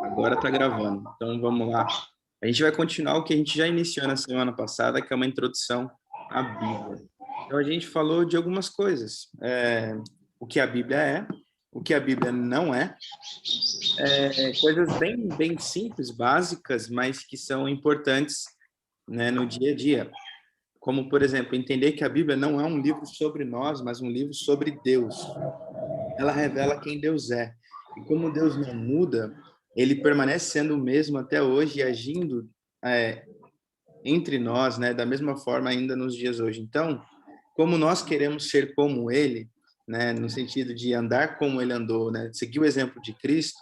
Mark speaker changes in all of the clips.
Speaker 1: Agora está gravando. Então vamos lá. A gente vai continuar o que a gente já iniciou na semana passada, que é uma introdução à Bíblia. Então a gente falou de algumas coisas. O que a Bíblia é, o que a Bíblia não é. Coisas bem simples, básicas, mas que são importantes, né, no dia a dia. Como, por exemplo, entender que a Bíblia não é um livro sobre nós, mas um livro sobre Deus. Ela revela quem Deus é. E como Deus não muda, ele permanece sendo o mesmo até hoje e agindo é, entre nós, né, da mesma forma ainda nos dias hoje. Então, como nós queremos ser como ele, né, no sentido de andar como ele andou, né, seguir o exemplo de Cristo,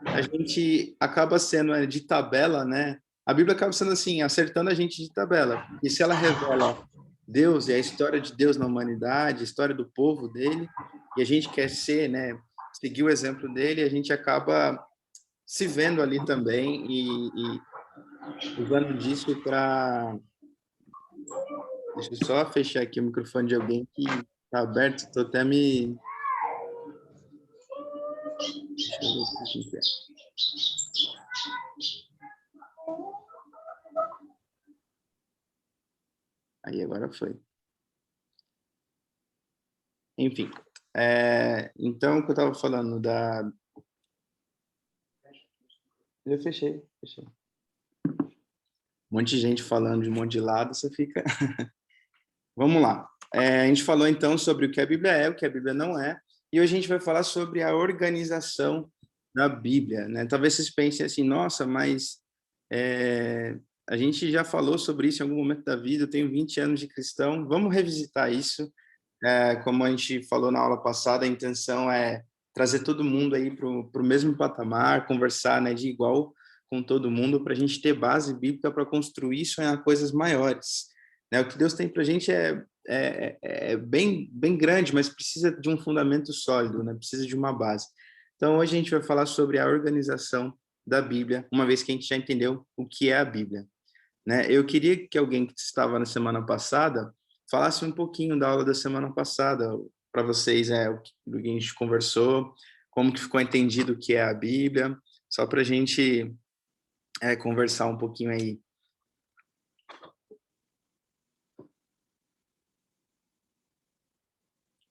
Speaker 1: a gente acaba sendo de tabela, né? A Bíblia acaba sendo assim, acertando a gente de tabela. E se ela revela Deus e a história de Deus na humanidade, a história do povo dele, e a gente quer ser, né, seguir o exemplo dele, a gente acaba se vendo ali também e usando disso para... Deixa eu só fechar aqui o microfone de alguém que está aberto, estou até me... Deixa eu ver se é. Aí agora foi. Enfim, então o que eu estava falando da... Eu fechei. Um monte de gente falando de um monte de lado, você fica... Vamos lá. A gente falou então sobre o que a Bíblia é, o que a Bíblia não é, e hoje a gente vai falar sobre a organização da Bíblia, né? Talvez vocês pensem assim, nossa, mas a gente já falou sobre isso em algum momento da vida, eu tenho 20 anos de cristão, vamos revisitar isso. Como a gente falou na aula passada, a intenção é trazer todo mundo aí para o mesmo patamar, conversar, né, de igual com todo mundo, para a gente ter base bíblica para construir e sonhar coisas maiores. Né? O que Deus tem para a gente é bem grande, mas precisa de um fundamento sólido, né? Precisa de uma base. Então, hoje a gente vai falar sobre a organização da Bíblia, uma vez que a gente já entendeu o que é a Bíblia. Né? Eu queria que alguém que estava na semana passada falasse um pouquinho da aula da semana passada para vocês, o que a gente conversou, como que ficou entendido o que é a Bíblia, só para a gente conversar um pouquinho aí.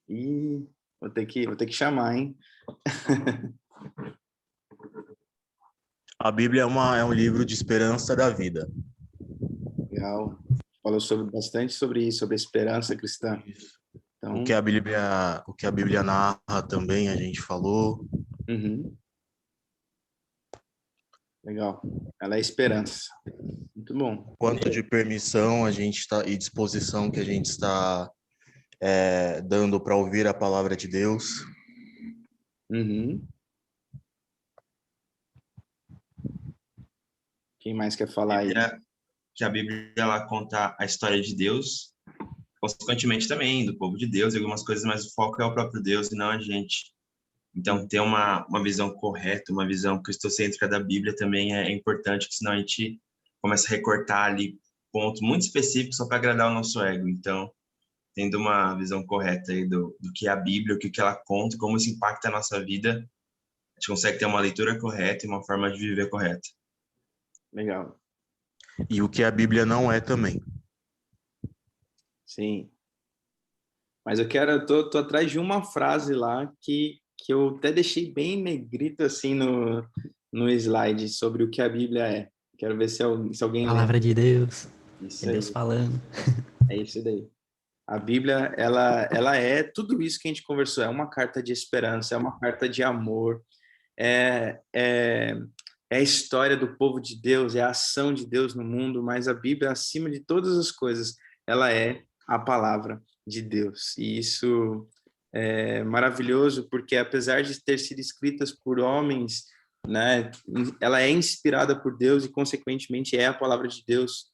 Speaker 1: E vou ter que chamar, hein?
Speaker 2: A Bíblia é um livro de esperança da vida.
Speaker 1: Legal. Falou bastante sobre isso, sobre a esperança cristã. Então,
Speaker 2: O que a Bíblia narra também, a gente falou.
Speaker 1: Uhum. Legal. Ela é esperança. Muito bom.
Speaker 2: Quanto de permissão a gente está e disposição que a gente está dando para ouvir a palavra de Deus.
Speaker 1: Uhum. Quem mais quer falar aí?
Speaker 3: Que a Bíblia ela conta a história de Deus, consequentemente também do povo de Deus e algumas coisas, mas o foco é o próprio Deus e não a gente. Então, ter uma visão correta, uma visão cristocêntrica da Bíblia também é importante, porque senão a gente começa a recortar ali pontos muito específicos só para agradar o nosso ego. Então, tendo uma visão correta aí do que é a Bíblia, o que ela conta, como isso impacta a nossa vida, a gente consegue ter uma leitura correta e uma forma de viver correta.
Speaker 1: Legal.
Speaker 2: E o que a Bíblia não é também.
Speaker 1: Sim. Mas eu tô atrás de uma frase lá que eu até deixei bem negrito assim no slide sobre o que a Bíblia é. Quero ver se alguém
Speaker 4: Palavra
Speaker 1: lembra.
Speaker 4: de Deus.
Speaker 1: Isso
Speaker 4: É Deus
Speaker 1: aí.
Speaker 4: falando.
Speaker 1: É isso daí. A Bíblia, ela é tudo isso que a gente conversou. É uma carta de esperança, é uma carta de amor, é, é, é a história do povo de Deus, é a ação de Deus no mundo, mas a Bíblia, acima de todas as coisas, ela é a palavra de Deus. E isso é maravilhoso, porque apesar de ter sido escritas por homens, né, ela é inspirada por Deus e, consequentemente, é a palavra de Deus.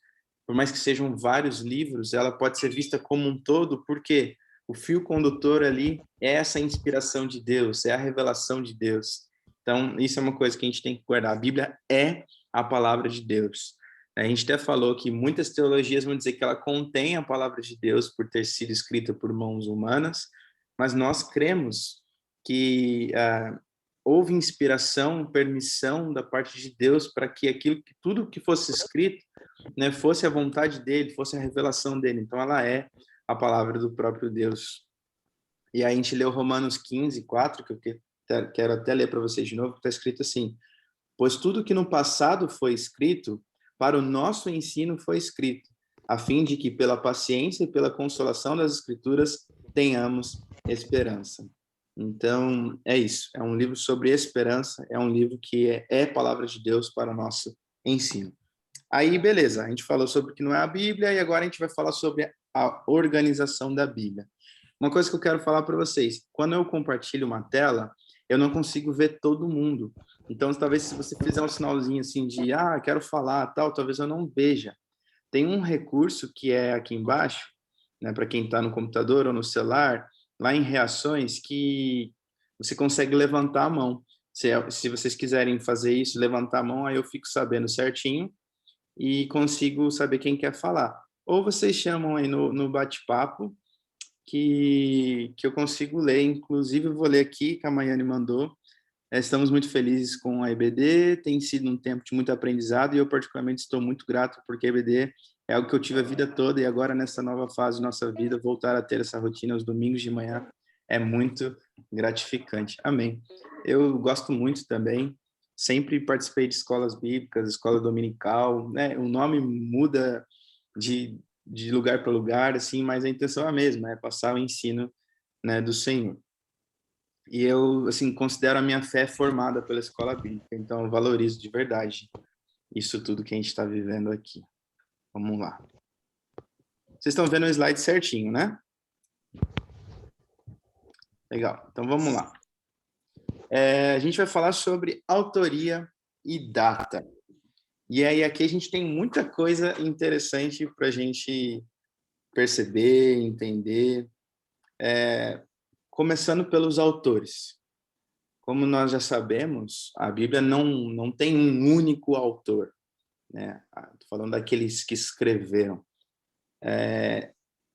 Speaker 1: Por mais que sejam vários livros, ela pode ser vista como um todo, porque o fio condutor ali é essa inspiração de Deus, é a revelação de Deus. Então, isso é uma coisa que a gente tem que guardar. A Bíblia é a palavra de Deus. A gente até falou que muitas teologias vão dizer que ela contém a palavra de Deus por ter sido escrita por mãos humanas, mas nós cremos que houve inspiração, permissão da parte de Deus para que tudo que fosse escrito, né, fosse a vontade dele, fosse a revelação dele. Então, ela é a palavra do próprio Deus. E aí a gente leu Romanos 15, 4, que eu quero até ler para vocês de novo, que está escrito assim: pois tudo que no passado foi escrito, para o nosso ensino foi escrito, a fim de que pela paciência e pela consolação das Escrituras tenhamos esperança. Então, é isso. É um livro sobre esperança, é um livro que é palavra de Deus para o nosso ensino. Aí, beleza, a gente falou sobre o que não é a Bíblia e agora a gente vai falar sobre a organização da Bíblia. Uma coisa que eu quero falar para vocês, quando eu compartilho uma tela, eu não consigo ver todo mundo. Então, talvez se você fizer um sinalzinho assim de, quero falar, tal, talvez eu não veja. Tem um recurso que é aqui embaixo, né, para quem está no computador ou no celular, lá em reações, que você consegue levantar a mão. Se vocês quiserem fazer isso, levantar a mão, aí eu fico sabendo certinho e consigo saber quem quer falar. Ou vocês chamam aí no bate-papo, que eu consigo ler. Inclusive, eu vou ler aqui, que a Maiane mandou. Estamos muito felizes com a EBD, tem sido um tempo de muito aprendizado e eu particularmente estou muito grato porque a EBD é algo que eu tive a vida toda e agora nessa nova fase da nossa vida, voltar a ter essa rotina aos domingos de manhã é muito gratificante. Amém. Eu gosto muito também, sempre participei de escolas bíblicas, escola dominical, né? O nome muda de lugar para lugar, assim, mas a intenção é a mesma, é passar o ensino, né, do Senhor. E eu, assim, considero a minha fé formada pela escola bíblica, então eu valorizo de verdade isso tudo que a gente está vivendo aqui. Vamos lá. Vocês estão vendo o slide certinho, né? Legal, então vamos lá. A gente vai falar sobre autoria e data. E aí aqui a gente tem muita coisa interessante para a gente perceber, entender. Começando pelos autores. Como nós já sabemos, a Bíblia não tem um único autor, né? Estou falando daqueles que escreveram.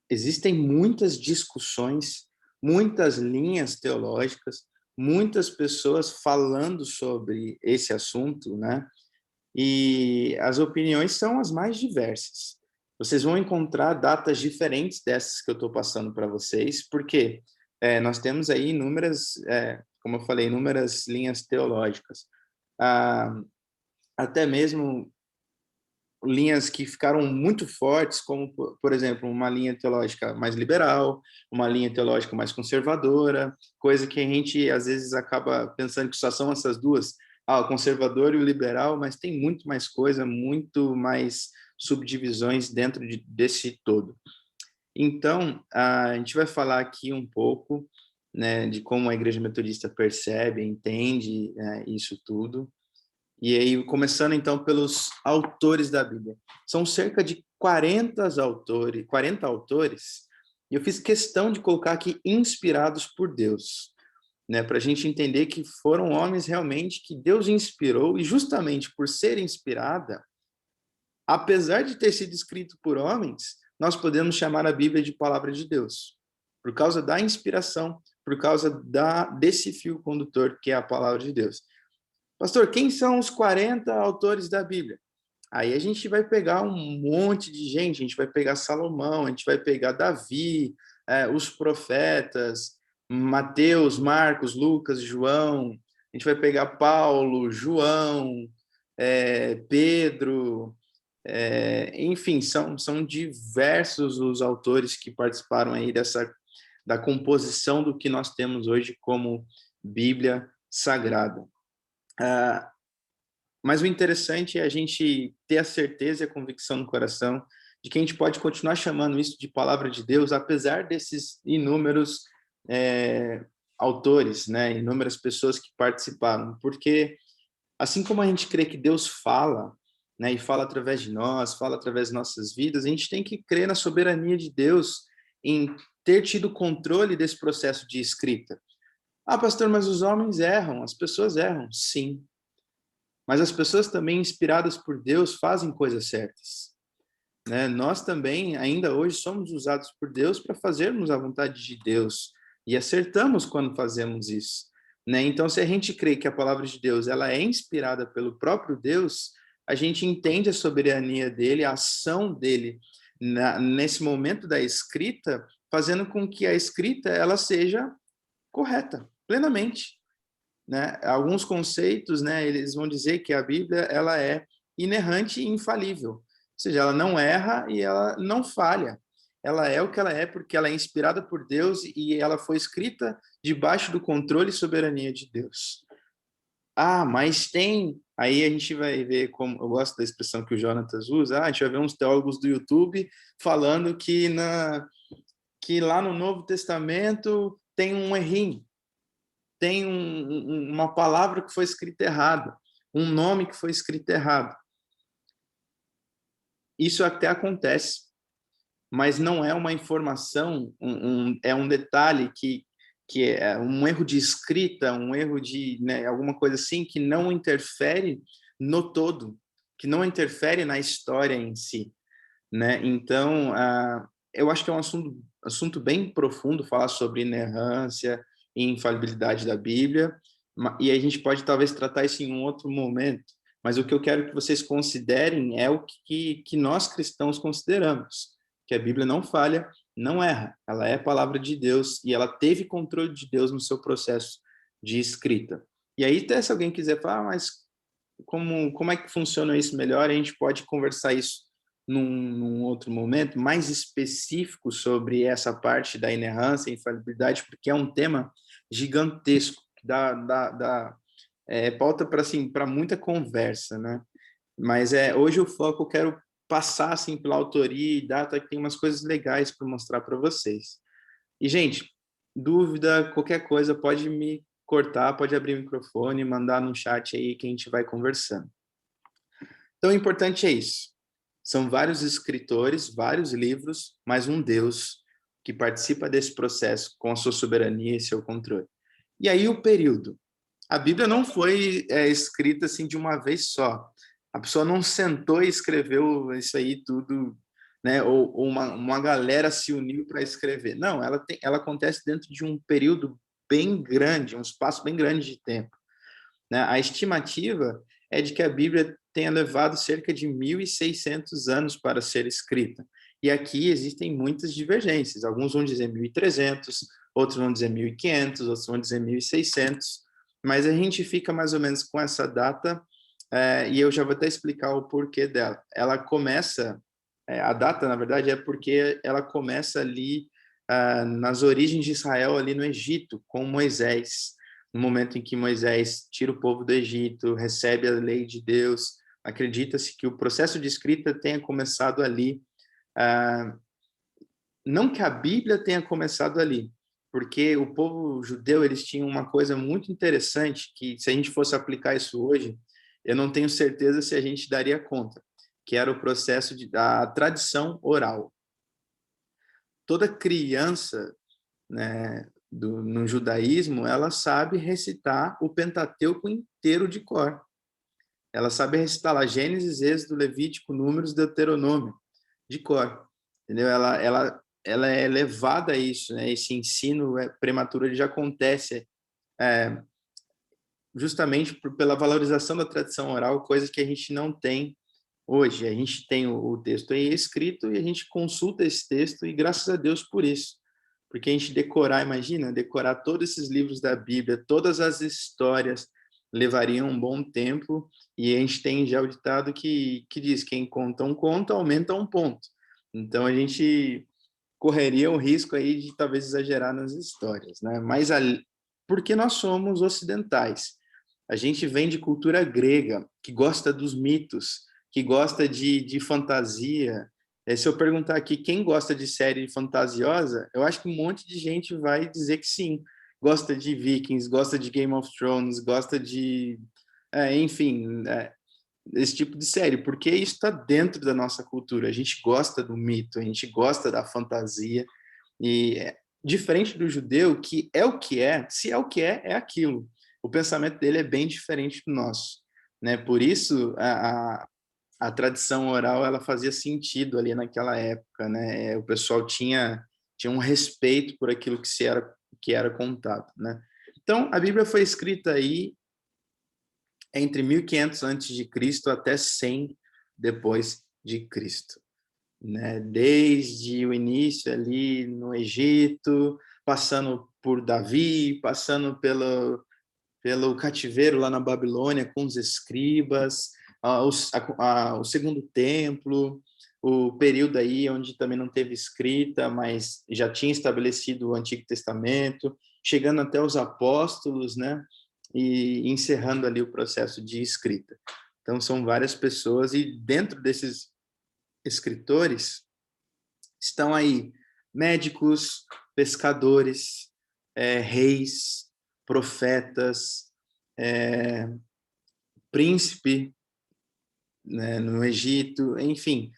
Speaker 1: Existem muitas discussões, muitas linhas teológicas, muitas pessoas falando sobre esse assunto, né? E as opiniões são as mais diversas. Vocês vão encontrar datas diferentes dessas que eu estou passando para vocês, porque nós temos aí inúmeras, como eu falei, inúmeras linhas teológicas. Até mesmo linhas que ficaram muito fortes, como, por exemplo, uma linha teológica mais liberal, uma linha teológica mais conservadora, coisa que a gente, às vezes, acaba pensando que só são essas duas, o conservador e o liberal, mas tem muito mais coisa, muito mais subdivisões dentro desse todo. Então, a gente vai falar aqui um pouco, né, de como a Igreja Metodista percebe, entende, né, isso tudo. E aí, começando então pelos autores da Bíblia. São cerca de 40 autores, e eu fiz questão de colocar aqui inspirados por Deus, né, para a gente entender que foram homens realmente que Deus inspirou, e justamente por ser inspirada, apesar de ter sido escrito por homens, nós podemos chamar a Bíblia de palavra de Deus, por causa da inspiração, por causa desse fio condutor que é a palavra de Deus. Pastor, quem são os 40 autores da Bíblia? Aí a gente vai pegar um monte de gente, a gente vai pegar Salomão, a gente vai pegar Davi, os profetas, Mateus, Marcos, Lucas, João, a gente vai pegar Paulo, João, Pedro, enfim, são diversos os autores que participaram aí da composição do que nós temos hoje como Bíblia Sagrada. Mas o interessante é a gente ter a certeza e a convicção no coração de que a gente pode continuar chamando isso de palavra de Deus, apesar desses inúmeros autores, né, inúmeras pessoas que participaram, porque assim como a gente crê que Deus fala, né, e fala através de nós, fala através de nossas vidas, a gente tem que crer na soberania de Deus em ter tido controle desse processo de escrita. Pastor, mas os homens erram, as pessoas erram. Sim. Mas as pessoas também inspiradas por Deus fazem coisas certas, né? Nós também, ainda hoje, somos usados por Deus para fazermos a vontade de Deus e acertamos quando fazemos isso. né? Então, se a gente crê que a palavra de Deus ela é inspirada pelo próprio Deus, a gente entende a soberania dele, a ação dele nesse momento da escrita, fazendo com que a escrita ela seja correta, plenamente, né? Alguns conceitos, né, eles vão dizer que a Bíblia ela é inerrante e infalível, ou seja, ela não erra e ela não falha. Ela é o que ela é porque ela é inspirada por Deus e ela foi escrita debaixo do controle e soberania de Deus. Ah, mas tem. Aí a gente vai ver como. Eu gosto da expressão que o Jonatas usa. A gente vai ver uns teólogos do YouTube falando que lá no Novo Testamento tem um errinho, tem uma palavra que foi escrita errada, um nome que foi escrito errado. Isso até acontece, mas não é uma informação, é um detalhe que é um erro de escrita, um erro de, né, alguma coisa assim, que não interfere no todo, que não interfere na história em si, né? Então, eu acho que é um assunto bem profundo falar sobre inerrância e infalibilidade da Bíblia, e a gente pode talvez tratar isso em um outro momento, mas o que eu quero que vocês considerem é o que nós cristãos consideramos, que a Bíblia não falha, não erra, ela é a palavra de Deus e ela teve controle de Deus no seu processo de escrita. E aí, até se alguém quiser falar, mas como é que funciona isso melhor, a gente pode conversar isso num outro momento, mais específico sobre essa parte da inerrância e infalibilidade, porque é um tema gigantesco, que dá pauta para assim, para muita conversa, né? Mas hoje o foco eu quero passar assim pela autoria e data que tem umas coisas legais para mostrar para vocês. E gente, dúvida, qualquer coisa pode me cortar, pode abrir o microfone, mandar no chat aí que a gente vai conversando. Então o importante é isso. São vários escritores, vários livros, mas um Deus que participa desse processo com a sua soberania e seu controle. E aí o período. A Bíblia não foi escrita assim de uma vez só. A pessoa não sentou e escreveu isso aí tudo, né? Ou uma galera se uniu para escrever. Não, ela acontece dentro de um período bem grande, um espaço bem grande de tempo, né? A estimativa é de que a Bíblia tenha levado cerca de 1.600 anos para ser escrita. E aqui existem muitas divergências. Alguns vão dizer 1.300, outros vão dizer 1.500, outros vão dizer 1.600, mas a gente fica mais ou menos com essa data, e eu já vou até explicar o porquê dela. Ela começa, a data, na verdade, é porque ela começa ali nas origens de Israel, ali no Egito, com Moisés. No momento em que Moisés tira o povo do Egito, recebe a lei de Deus, acredita-se que o processo de escrita tenha começado ali. Não que a Bíblia tenha começado ali, porque o povo judeu, eles tinham uma coisa muito interessante, que se a gente fosse aplicar isso hoje, eu não tenho certeza se a gente daria conta, que era o processo da tradição oral. Toda criança, né, no judaísmo, ela sabe recitar o Pentateuco inteiro de cor. Ela sabe recitar lá Gênesis, Êxodo, Levítico, Números, Deuteronômio, de cor. Entendeu? Ela é levada a isso, né? Esse ensino prematuro ele já acontece justamente pela valorização da tradição oral, coisa que a gente não tem hoje. A gente tem o texto aí escrito e a gente consulta esse texto e graças a Deus por isso. Porque a gente imagina, decorar todos esses livros da Bíblia, todas as histórias, levaria um bom tempo, e a gente tem já o ditado que diz, quem conta um conto, aumenta um ponto. Então, a gente correria o risco aí de talvez exagerar nas histórias, né? Mas porque nós somos ocidentais, a gente vem de cultura grega, que gosta dos mitos, que gosta de fantasia. Se eu perguntar aqui quem gosta de série fantasiosa, eu acho que um monte de gente vai dizer que sim. Gosta de Vikings, gosta de Game of Thrones, gosta de... enfim, esse tipo de série, porque isso está dentro da nossa cultura. A gente gosta do mito, a gente gosta da fantasia, e diferente do judeu, que é o que é, se é o que é aquilo. O pensamento dele é bem diferente do nosso, né? Por isso, a tradição oral ela fazia sentido ali naquela época, né? O pessoal tinha um respeito por aquilo que era contado, né? Então, a Bíblia foi escrita aí entre 1500 antes de Cristo até 100 depois de Cristo, né? Desde o início ali no Egito, passando por Davi, passando pelo cativeiro lá na Babilônia com os escribas, o segundo templo, o período aí onde também não teve escrita, mas já tinha estabelecido o Antigo Testamento, chegando até os apóstolos, né? E encerrando ali o processo de escrita. Então, são várias pessoas, e dentro desses escritores estão aí médicos, pescadores, reis, profetas, príncipe, né, no Egito, enfim,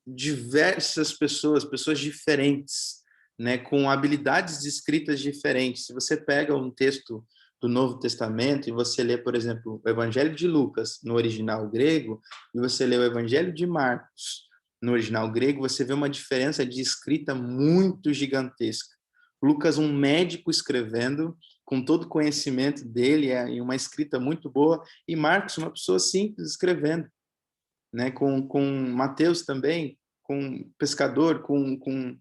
Speaker 1: diversas pessoas diferentes, né, com habilidades de escritas diferentes. Se você pega um texto do Novo Testamento e você lê, por exemplo, o Evangelho de Lucas no original grego, e você lê o Evangelho de Marcos no original grego, você vê uma diferença de escrita muito gigantesca. Lucas, um médico escrevendo, com todo o conhecimento dele, em uma escrita muito boa, e Marcos, uma pessoa simples escrevendo, né? Com Mateus também, com pescador, com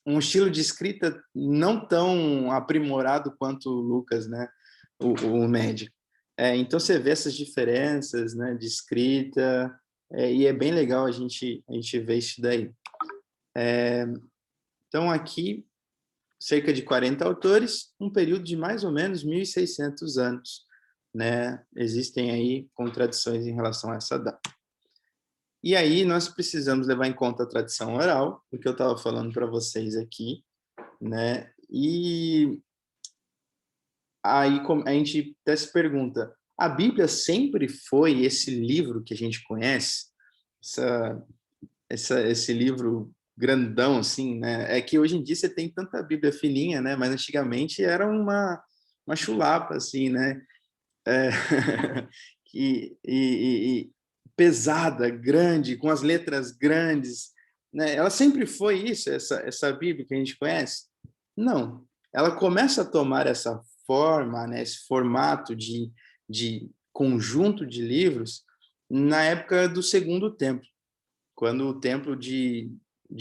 Speaker 1: um estilo de escrita não tão aprimorado quanto o Lucas, né? O médico. Então você vê essas diferenças, né, de escrita, e é bem legal a gente ver isso daí. Então aqui, cerca de 40 autores, um período de mais ou menos 1.600 anos, né? Existem aí contradições em relação a essa data. E aí nós precisamos levar em conta a tradição oral, o que eu estava falando para vocês aqui, né? E aí a gente até se pergunta, a Bíblia sempre foi esse livro que a gente conhece? Esse livro grandão, assim, né? É que hoje em dia você tem tanta Bíblia fininha, né? Mas antigamente era uma chulapa, assim, né? É, e pesada, grande, com as letras grandes, né? Ela sempre foi isso, essa Bíblia que a gente conhece? Não. Ela começa a tomar essa forma, né? Esse formato de conjunto de livros na época do Segundo Templo, quando o templo de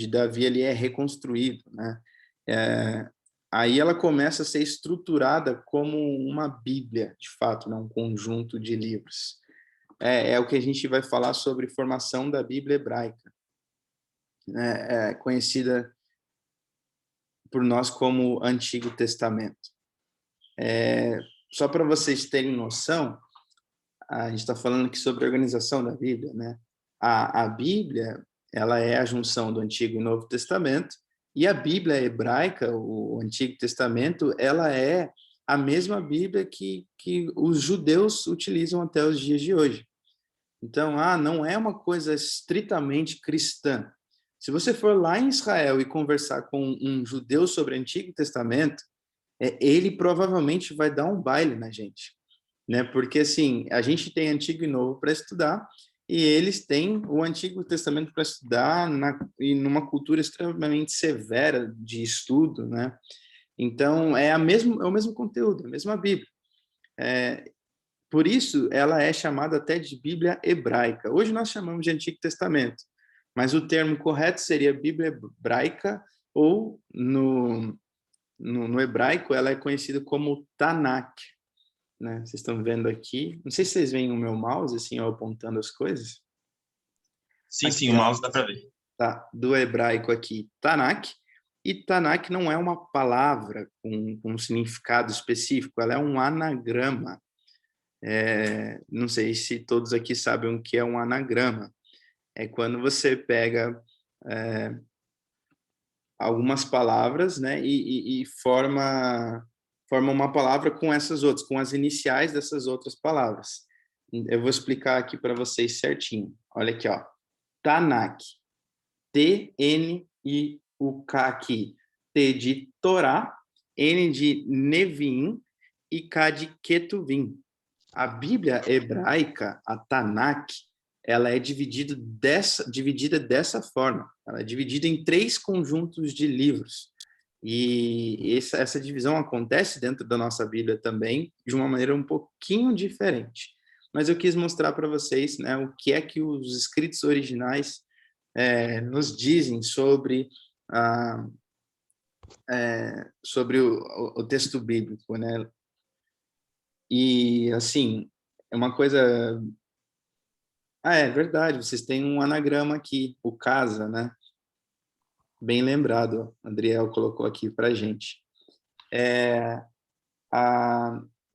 Speaker 1: Davi ali é reconstruído, né? Aí ela começa a ser estruturada como uma Bíblia, de fato, né? Um conjunto de livros. É o que a gente vai falar sobre formação da Bíblia hebraica, né? Conhecida por nós como Antigo Testamento. Só para vocês terem noção, a gente está falando aqui sobre a organização da Bíblia, né? A Bíblia, ela é a junção do Antigo e Novo Testamento, e a Bíblia hebraica, o Antigo Testamento, ela é a mesma Bíblia que os judeus utilizam até os dias de hoje. Então, não é uma coisa estritamente cristã. Se você for lá em Israel e conversar com um judeu sobre o Antigo Testamento, ele provavelmente vai dar um baile na gente, né? Porque assim, a gente tem Antigo e Novo para estudar, e eles têm o Antigo Testamento para estudar e numa cultura extremamente severa de estudo, né? Então é o mesmo conteúdo, a mesma Bíblia. Por isso ela é chamada até de Bíblia hebraica. Hoje nós chamamos de Antigo Testamento, mas o termo correto seria Bíblia hebraica, ou no hebraico ela é conhecida como Tanakh, né? Vocês estão vendo aqui, não sei se vocês veem o meu mouse assim, eu apontando as coisas.
Speaker 3: Sim,
Speaker 1: Aqui,
Speaker 3: sim, o mouse dá para ver.
Speaker 1: tá, do hebraico aqui, Tanakh, e Tanakh não é uma palavra com um significado específico, ela é um anagrama. Não sei se todos aqui sabem o que é um anagrama. É quando você pega algumas palavras, né, e forma uma palavra com essas outras, com as iniciais dessas outras palavras. Eu vou explicar aqui para vocês certinho. Olha aqui, ó. Tanakh. T-N-I-U-K aqui. T de Torá, N de Nevim e K de Ketuvim. A Bíblia hebraica, a Tanakh, ela é dividida dessa forma. Ela é dividida em 3 conjuntos de livros. E essa divisão acontece dentro da nossa Bíblia também, de uma maneira um pouquinho diferente. Mas eu quis mostrar para vocês, né, o que é que os escritos originais nos dizem sobre sobre o texto bíblico, né? E, assim, é uma coisa... é verdade, vocês têm um anagrama aqui, o casa, né? Bem lembrado, o Adriel colocou aqui para a gente.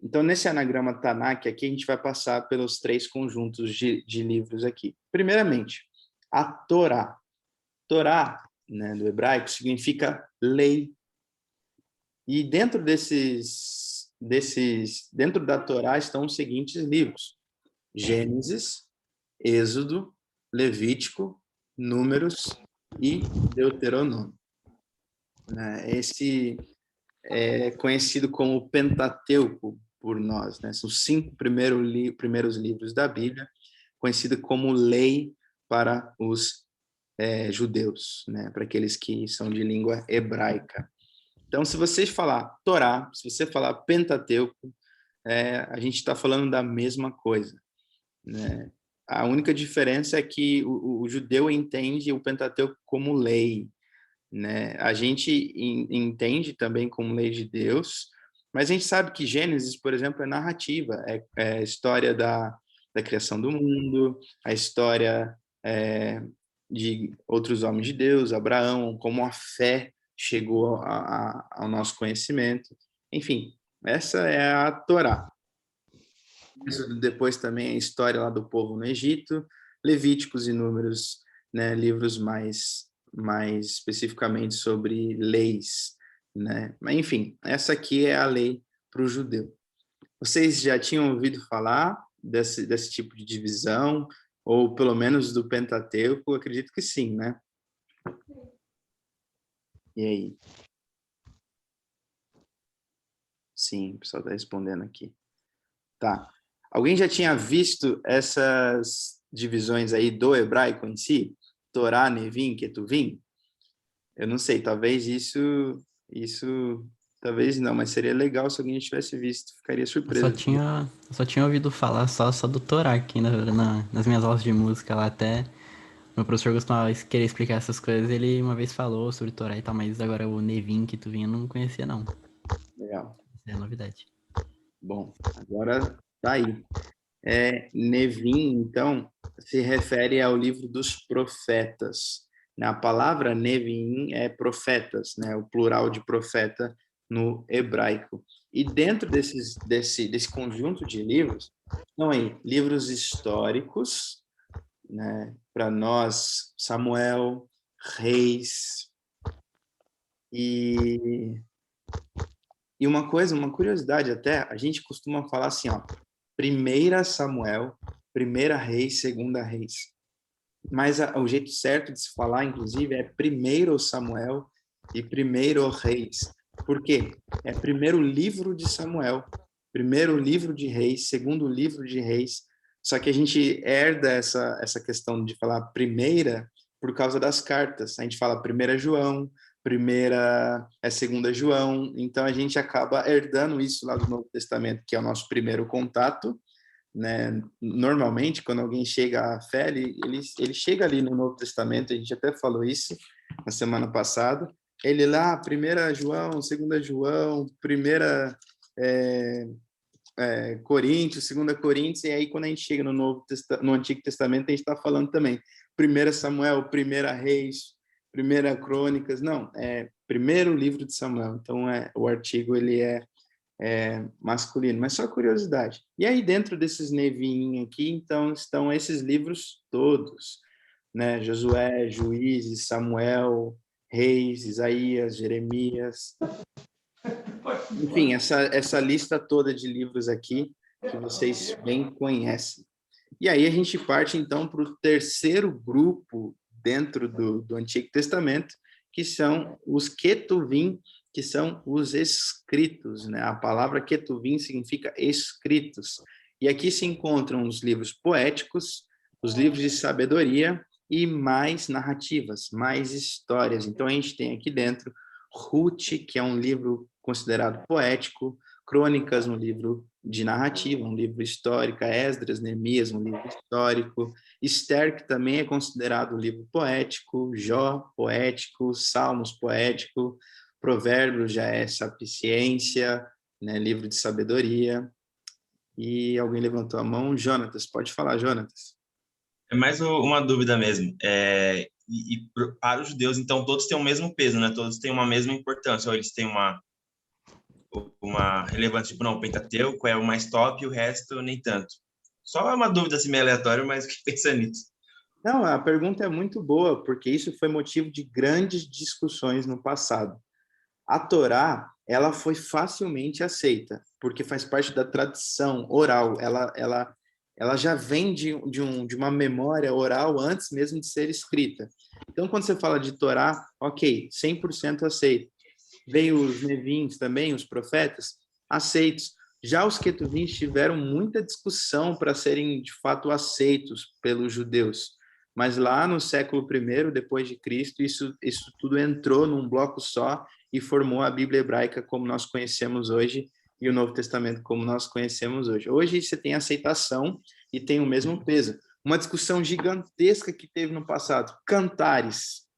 Speaker 1: Então, nesse anagrama Tanakh aqui, a gente vai passar pelos 3 conjuntos de livros aqui. Primeiramente, a Torá. Torá, né, do hebraico, significa lei. E dentro dentro da Torá estão os seguintes livros: Gênesis, Êxodo, Levítico, Números e Deuteronômio. Esse é conhecido como Pentateuco por nós, né? São 5 primeiros livros da Bíblia, conhecido como lei para os judeus, né? Para aqueles que são de língua hebraica. Então, se vocês falar Torá, se você falar Pentateuco, a gente está falando da mesma coisa, né? A única diferença é que o judeu entende o Pentateuco como lei, né? A gente entende também como lei de Deus, mas a gente sabe que Gênesis, por exemplo, é narrativa, é a história da criação do mundo, a história de outros homens de Deus, Abraão, como a fé chegou ao nosso conhecimento. Enfim, essa é a Torá. Depois também a história lá do povo no Egito, Levíticos e Números, né, livros mais especificamente sobre leis, né? Mas, enfim, essa aqui é a lei para o judeu. Vocês já tinham ouvido falar desse tipo de divisão, ou pelo menos do Pentateuco? Acredito que sim, né? E aí? Sim, o pessoal está respondendo aqui. Tá. Alguém já tinha visto essas divisões aí do hebraico em si? Torá, Nevim, Ketuvim? Eu não sei, talvez isso talvez não, mas seria legal se alguém tivesse visto, ficaria surpreso.
Speaker 4: Eu só tinha ouvido falar só do Torá aqui nas minhas aulas de música lá até. Meu professor costumava querer explicar essas coisas, ele uma vez falou sobre Torá e tal, mas agora o Nevin que tu vinha eu não conhecia não.
Speaker 1: Legal.
Speaker 4: É novidade.
Speaker 1: Bom, agora tá aí. Nevim, então, se refere ao livro dos profetas. A palavra Nevim é profetas, né? O plural de profeta no hebraico. E dentro desse conjunto de livros, estão aí livros históricos, né? Para nós, Samuel, Reis, e uma curiosidade até, a gente costuma falar assim, ó, 1 Samuel, 1 Reis, 2 Reis. Mas o jeito certo de se falar, inclusive, é 1 Samuel e 1 Reis. Por quê? É primeiro livro de Samuel, primeiro livro de Reis, segundo livro de Reis. Só que a gente herda essa questão de falar primeira por causa das cartas. A gente fala 1 João, primeira é 2 João, então a gente acaba herdando isso lá do Novo Testamento, que é o nosso primeiro contato, né? Normalmente, quando alguém chega à fé, ele chega ali no Novo Testamento, a gente até falou isso na semana passada, ele lá, 1 João, 2 João, 1 Coríntios, 2 Coríntios, e aí quando a gente chega no Antigo Testamento, a gente está falando também 1 Samuel, 1 Reis, 1 Crônicas, não, é primeiro livro de Samuel, então o artigo ele é masculino, mas só curiosidade. E aí dentro desses Nevim aqui, então, estão esses livros todos, né? Josué, Juízes, Samuel, Reis, Isaías, Jeremias. Enfim, essa lista toda de livros aqui que vocês bem conhecem. E aí a gente parte, então, para o terceiro grupo dentro do Antigo Testamento, que são os Ketuvim, que são os escritos, né? A palavra Ketuvim significa escritos. E aqui se encontram os livros poéticos, os livros de sabedoria e mais narrativas, mais histórias. Então, a gente tem aqui dentro Ruth, que é um livro considerado poético, Crônicas, um livro de narrativa, um livro histórico, Esdras, Neemias, um livro histórico, Esther, que também é considerado um livro poético, Jó, poético, Salmos, poético, Provérbios já é sapiência, né, livro de sabedoria. E alguém levantou a mão. Jonatas, pode falar, Jonatas.
Speaker 3: É mais uma dúvida mesmo. Para os judeus, então, todos têm o mesmo peso, né? Todos têm uma mesma importância, ou eles têm uma relevância, tipo, não, o Pentateuco é o mais top e o resto nem tanto. Só uma dúvida assim, meio aleatória, mas que pensa nisso.
Speaker 1: Não, a pergunta é muito boa, porque isso foi motivo de grandes discussões no passado. A Torá, ela foi facilmente aceita, porque faz parte da tradição oral. Ela já vem de uma memória oral antes mesmo de ser escrita. Então, quando você fala de Torá, ok, 100% aceito. Veio os Nevins também, os profetas, aceitos. Já os Ketuvins tiveram muita discussão para serem, de fato, aceitos pelos judeus. Mas lá no século I, depois de Cristo, isso tudo entrou num bloco só e formou a Bíblia hebraica como nós conhecemos hoje e o Novo Testamento como nós conhecemos hoje. Hoje você tem aceitação e tem o mesmo peso. Uma discussão gigantesca que teve no passado. Cantares.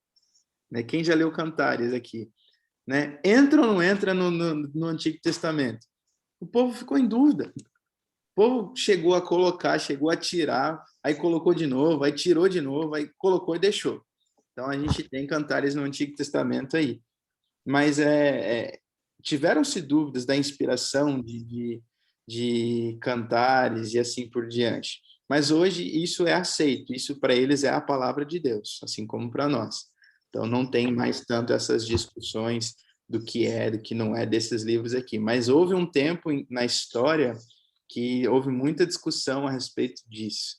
Speaker 1: Né? Quem já leu Cantares aqui? Né? Entra ou não entra no Antigo Testamento? O povo ficou em dúvida. O povo chegou a colocar, chegou a tirar, aí colocou de novo, aí tirou de novo, aí colocou e deixou. Então, a gente tem Cantares no Antigo Testamento aí. Mas tiveram-se dúvidas da inspiração de Cantares e assim por diante. Mas hoje isso é aceito, isso para eles é a palavra de Deus, assim como para nós. Então não tem mais tanto essas discussões do que não é desses livros aqui. Mas houve um tempo na história que houve muita discussão a respeito disso,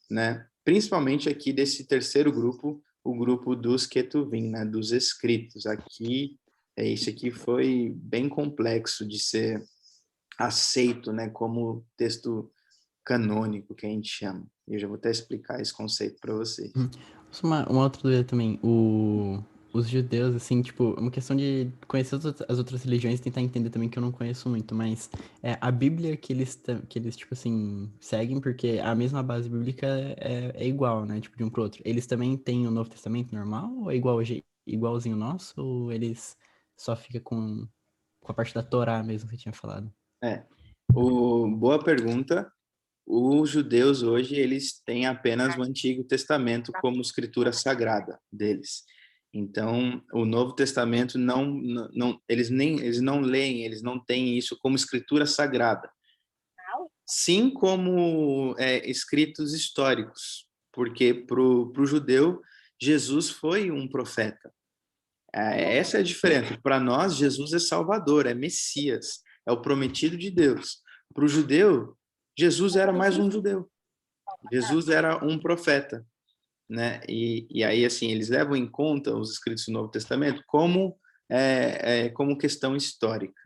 Speaker 1: né? Principalmente aqui desse terceiro grupo, o grupo dos Ketuvim, né? Dos escritos. Aqui, isso aqui foi bem complexo de ser aceito, né? Como texto canônico, que a gente chama. Eu já vou até explicar esse conceito para vocês.
Speaker 4: Uma outra dúvida também. Os judeus, assim, tipo, uma questão de conhecer as outras religiões e tentar entender também, que eu não conheço muito, mas a Bíblia que eles, tipo assim, seguem, porque a mesma base bíblica é igual, né? Tipo, de um pro outro. Eles também têm o Novo Testamento normal, ou é igualzinho o nosso, ou eles só ficam com a parte da Torá mesmo que eu tinha falado?
Speaker 1: Boa pergunta. Os judeus hoje, eles têm apenas o Antigo Testamento como escritura sagrada deles. Então, o Novo Testamento eles não leem, eles não têm isso como escritura sagrada. Sim, como escritos históricos, porque para o judeu, Jesus foi um profeta. Essa é a diferença. Para nós, Jesus é Salvador, é Messias, é o prometido de Deus. Para o judeu, Jesus era mais um judeu. Jesus era um profeta, né? E aí, assim, eles levam em conta os escritos do Novo Testamento como questão histórica,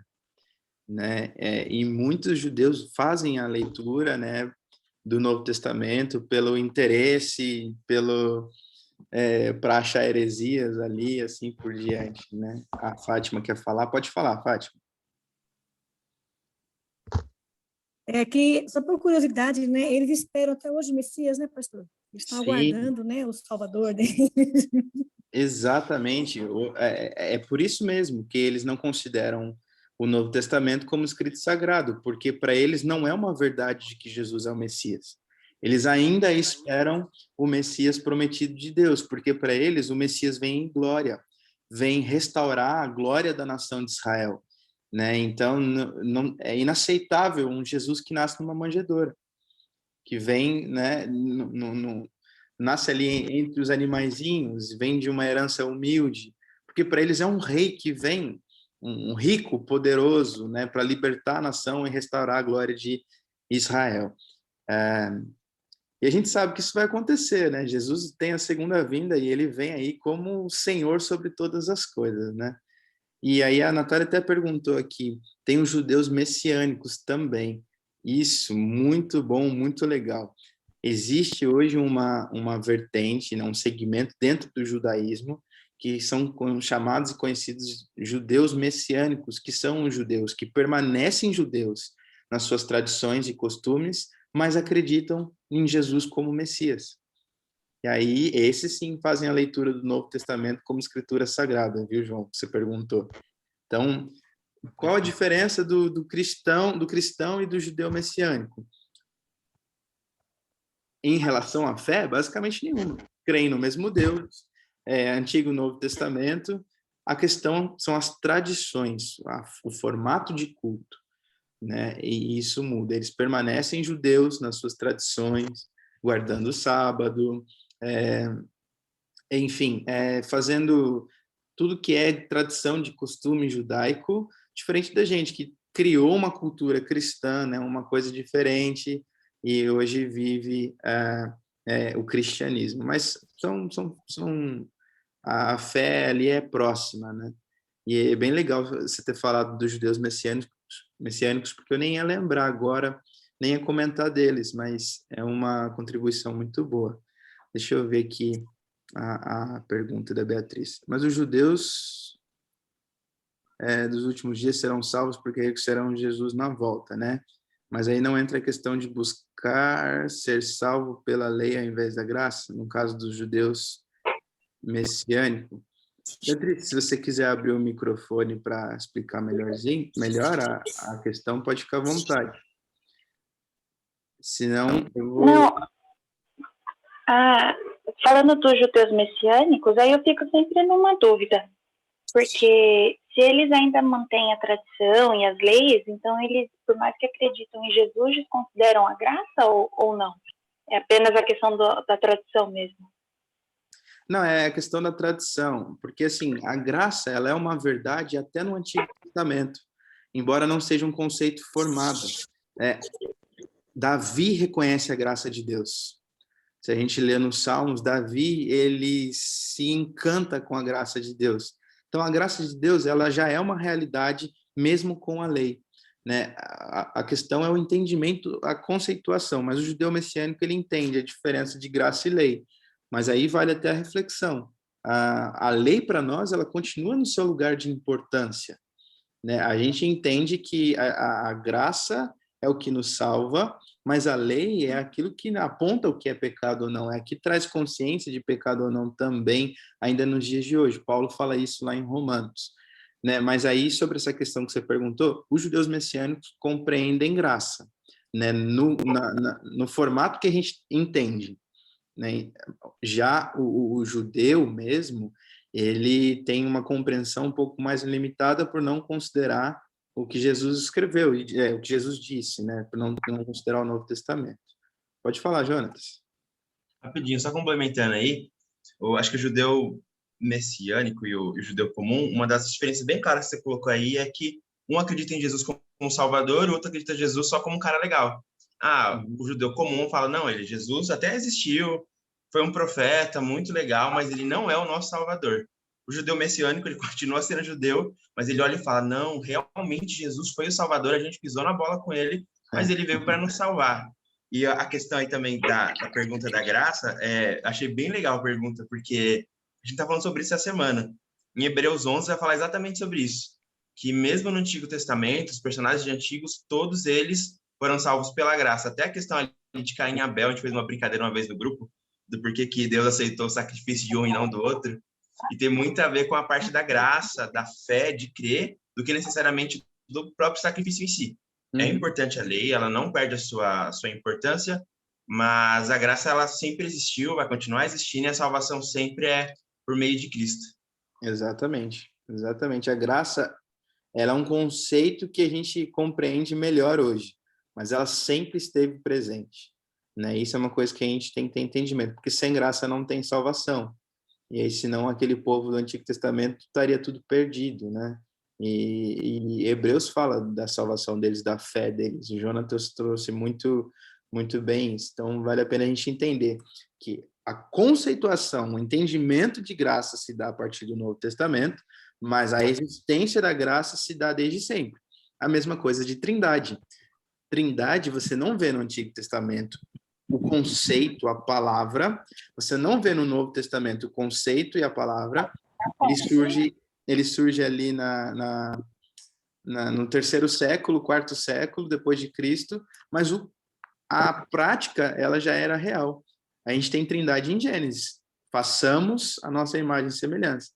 Speaker 1: né? E muitos judeus fazem a leitura, né, do Novo Testamento pelo interesse, para achar heresias ali, assim por diante, né? A Fátima quer falar? Pode falar, Fátima.
Speaker 5: É que, só por curiosidade, né, eles esperam até hoje o Messias, né, pastor? Eles estão
Speaker 1: Sim.
Speaker 5: aguardando, né, o Salvador deles.
Speaker 1: Exatamente. É por isso mesmo que eles não consideram o Novo Testamento como escrito sagrado, porque para eles não é uma verdade de que Jesus é o Messias. Eles ainda esperam o Messias prometido de Deus, porque para eles o Messias vem em glória, vem restaurar a glória da nação de Israel, né? Então é inaceitável um Jesus que nasce numa manjedoura, que vem, né, nasce ali entre os animaizinhos, vem de uma herança humilde, porque para eles é um rei que vem, um rico, poderoso, né, para libertar a nação e restaurar a glória de Israel. E a gente sabe que isso vai acontecer, né? Jesus tem a segunda vinda e ele vem aí como o Senhor sobre todas as coisas, né? E aí a Natália até perguntou aqui, tem os judeus messiânicos também. Isso, muito bom, muito legal. Existe hoje uma vertente, né, um segmento dentro do judaísmo que são chamados e conhecidos judeus messiânicos, que são os judeus que permanecem judeus nas suas tradições e costumes, mas acreditam em Jesus como Messias. E aí, esses sim fazem a leitura do Novo Testamento como escritura sagrada, viu, João? Você perguntou. Então, qual a diferença do cristão e do judeu messiânico? Em relação à fé, basicamente nenhuma. Creem no mesmo Deus, Antigo e Novo Testamento. A questão são as tradições, o formato de culto, né? E isso muda. Eles permanecem judeus nas suas tradições, guardando o sábado, enfim, fazendo tudo que é tradição de costume judaico, diferente da gente que criou uma cultura cristã, né? Uma coisa diferente, e hoje vive o cristianismo. Mas a fé ali é próxima, né? E é bem legal você ter falado dos judeus messiânicos, porque eu nem ia lembrar agora, nem ia comentar deles, mas é uma contribuição muito boa. Deixa eu ver aqui a pergunta da Beatriz. Mas os judeus dos últimos dias serão salvos porque serão Jesus na volta, né? Mas aí não entra a questão de buscar ser salvo pela lei ao invés da graça, no caso dos judeus messiânicos. Beatriz, se você quiser abrir o microfone para explicar melhor a questão, pode ficar à vontade. Senão, eu vou...
Speaker 6: Não, falando dos judeus messiânicos, aí eu fico sempre numa dúvida, porque se eles ainda mantêm a tradição e as leis, então eles, por mais que acreditam em Jesus, eles consideram a graça ou não? É apenas a questão da tradição mesmo?
Speaker 1: Não, é a questão da tradição, porque assim, a graça, ela é uma verdade até no Antigo Testamento, embora não seja um conceito formado. Davi reconhece a graça de Deus. Se a gente lê nos Salmos, Davi, ele se encanta com a graça de Deus. Então, a graça de Deus, ela já é uma realidade mesmo com a lei, né? A questão é o entendimento, a conceituação, mas o judeu messiânico, ele entende a diferença de graça e lei. Mas aí vale até a reflexão. A lei, para nós, ela continua no seu lugar de importância, né? A gente entende que a graça é o que nos salva, mas a lei é aquilo que aponta o que é pecado ou não, é que traz consciência de pecado ou não também, ainda nos dias de hoje. Paulo fala isso lá em Romanos, né? Mas aí, sobre essa questão que você perguntou, os judeus messiânicos compreendem graça, né? No formato que a gente entende, né? Já o judeu mesmo, ele tem uma compreensão um pouco mais limitada por não considerar o que Jesus escreveu, o que Jesus disse, né? Por não considerar o Novo Testamento. Pode falar, Jonas.
Speaker 3: Rapidinho, só complementando aí, eu acho que o judeu messiânico e o judeu comum, uma das diferenças bem claras que você colocou aí é que um acredita em Jesus como um salvador, o outro acredita em Jesus só como um cara legal. O judeu comum fala, não, Jesus até existiu, foi um profeta muito legal, mas ele não é o nosso salvador. O judeu messiânico, ele continua sendo judeu, mas ele olha e fala, não, realmente Jesus foi o salvador, a gente pisou na bola com ele, mas ele veio para nos salvar. E a questão aí também da pergunta da graça, achei bem legal a pergunta, porque a gente está falando sobre isso essa semana. Em Hebreus 11 vai falar exatamente sobre isso, que mesmo no Antigo Testamento, os personagens antigos, todos eles foram salvos pela graça. Até a questão ali de Caim e Abel, a gente fez uma brincadeira uma vez no grupo, do porquê que Deus aceitou o sacrifício de um e não do outro, e tem muito a ver com a parte da graça, da fé, de crer, do que necessariamente do próprio sacrifício em si. É importante a lei, ela não perde a sua importância, mas a graça, ela sempre existiu, vai continuar existindo, e a salvação sempre é por meio de Cristo.
Speaker 1: Exatamente, exatamente. A graça, ela é um conceito que a gente compreende melhor hoje, mas ela sempre esteve presente, né? Isso é uma coisa que a gente tem que ter entendimento, porque sem graça não tem salvação. E aí, senão, aquele povo do Antigo Testamento estaria tudo perdido, né? E Hebreus fala da salvação deles, da fé deles. O Jonatas trouxe muito, muito bem isso. Então, vale a pena a gente entender que a conceituação, o entendimento de graça se dá a partir do Novo Testamento, mas a existência da graça se dá desde sempre. A mesma coisa de Trindade. Trindade você não vê no Antigo Testamento o conceito, a palavra, você não vê no Novo Testamento o conceito e a palavra, ele surge ali no terceiro século, quarto século depois de Cristo, mas a prática ela já era real. A gente tem trindade em Gênesis, façamos a nossa imagem e semelhança.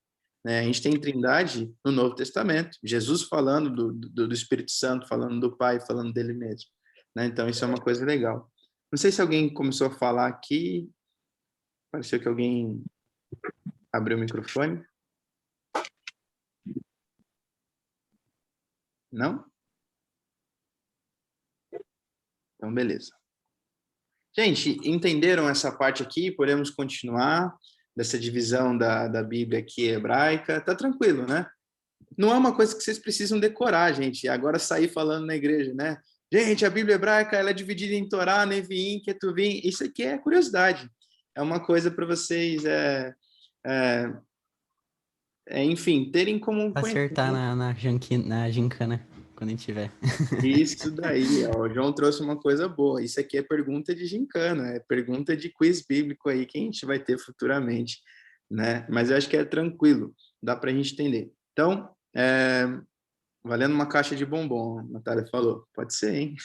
Speaker 1: Né? A gente tem trindade no Novo Testamento, Jesus falando do Espírito Santo, falando do Pai, falando dele mesmo. Né? Então isso é uma coisa legal. Não sei se alguém começou a falar aqui, pareceu que alguém abriu o microfone. Não? Então, beleza. Gente, entenderam essa parte aqui? Podemos continuar dessa divisão da Bíblia aqui hebraica? Tá tranquilo, né? Não é uma coisa que vocês precisam decorar, gente. Agora sair falando na igreja, né? Gente, a Bíblia hebraica ela é dividida em Torá, Neviim, Ketuvim. Isso aqui é curiosidade. É uma coisa para vocês, enfim, terem como
Speaker 4: Acertar na gincana, quando a gente tiver.
Speaker 1: Isso daí, ó, o João trouxe uma coisa boa. Isso aqui é pergunta de gincana, é pergunta de quiz bíblico aí que a gente vai ter futuramente, né? Mas eu acho que é tranquilo, dá para a gente entender. Então, valendo uma caixa de bombom, a Natália falou. Pode ser, hein?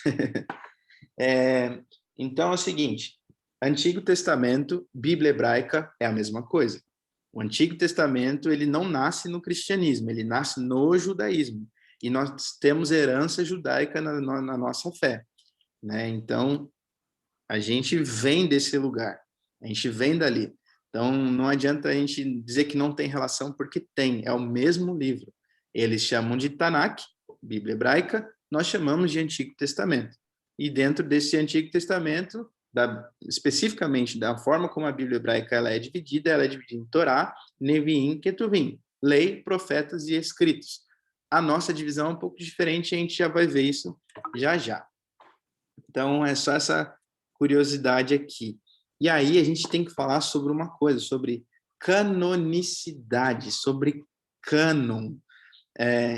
Speaker 1: Então é o seguinte, Antigo Testamento, Bíblia hebraica é a mesma coisa. O Antigo Testamento, ele não nasce no cristianismo, ele nasce no judaísmo. E nós temos herança judaica na nossa fé. Né? Então, a gente vem desse lugar, a gente vem dali. Então, não adianta a gente dizer que não tem relação, porque tem, é o mesmo livro. Eles chamam de Tanakh, Bíblia hebraica, nós chamamos de Antigo Testamento. E dentro desse Antigo Testamento, especificamente da forma como a Bíblia hebraica ela é dividida em Torá, Neviim, Ketuvim, lei, profetas e escritos. A nossa divisão é um pouco diferente, a gente já vai ver isso já já. Então, é só essa curiosidade aqui. E aí, a gente tem que falar sobre uma coisa, sobre canonicidade, sobre cânon.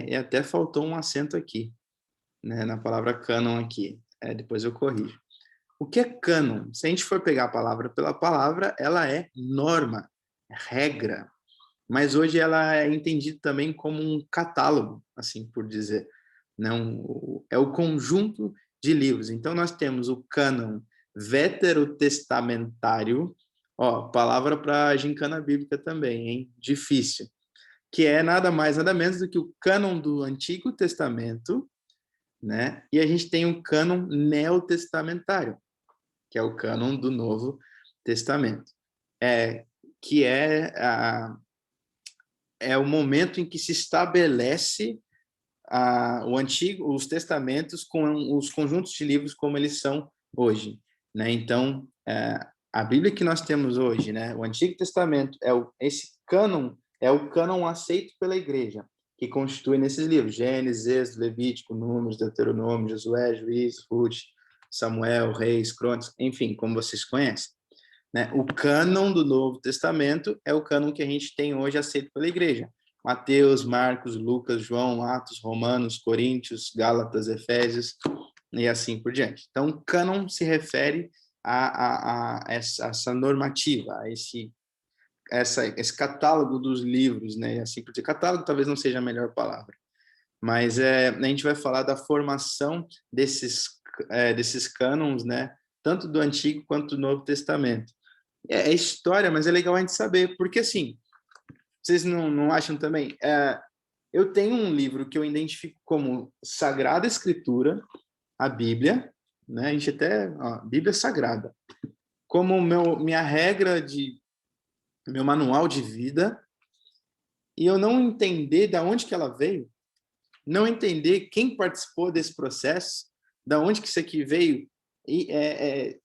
Speaker 1: E até faltou um acento aqui, né, na palavra cânon aqui. Depois eu corrijo. O que é cânon? Se a gente for pegar a palavra pela palavra, ela é norma, regra. Mas hoje ela é entendida também como um catálogo, assim por dizer. Não, é o conjunto de livros. Então, nós temos o cânon veterotestamentário, palavra para gincana bíblica também, hein? Difícil. Que é nada mais, nada menos do que o cânon do Antigo Testamento, né? E a gente tem o cânon neotestamentário, que é o cânon do Novo Testamento. Que é o momento em que se estabelece os testamentos com os conjuntos de livros como eles são hoje, né? Então, a Bíblia que nós temos hoje, né? O Antigo Testamento esse cânon é o cânon aceito pela Igreja, que constitui nesses livros: Gênesis, Êxodo, Levítico, Números, Deuteronômio, Josué, Juízes, Ruth, Samuel, Reis, Crônicas, enfim, como vocês conhecem. Né? O cânon do Novo Testamento é o cânon que a gente tem hoje aceito pela Igreja. Mateus, Marcos, Lucas, João, Atos, Romanos, Coríntios, Gálatas, Efésios e assim por diante. Então, o cânon se refere a essa normativa, a esse catálogo dos livros, né? Assim por dizer, catálogo talvez não seja a melhor palavra, mas a gente vai falar da formação desses cânons, né? Tanto do Antigo quanto do Novo Testamento. É história, mas é legal a gente saber, porque assim, vocês não acham também? Eu tenho um livro que eu identifico como Sagrada Escritura, a Bíblia, né? A gente Bíblia Sagrada, como minha regra meu manual de vida, e eu não entender de onde que ela veio, não entender quem participou desse processo, de onde que isso aqui veio, e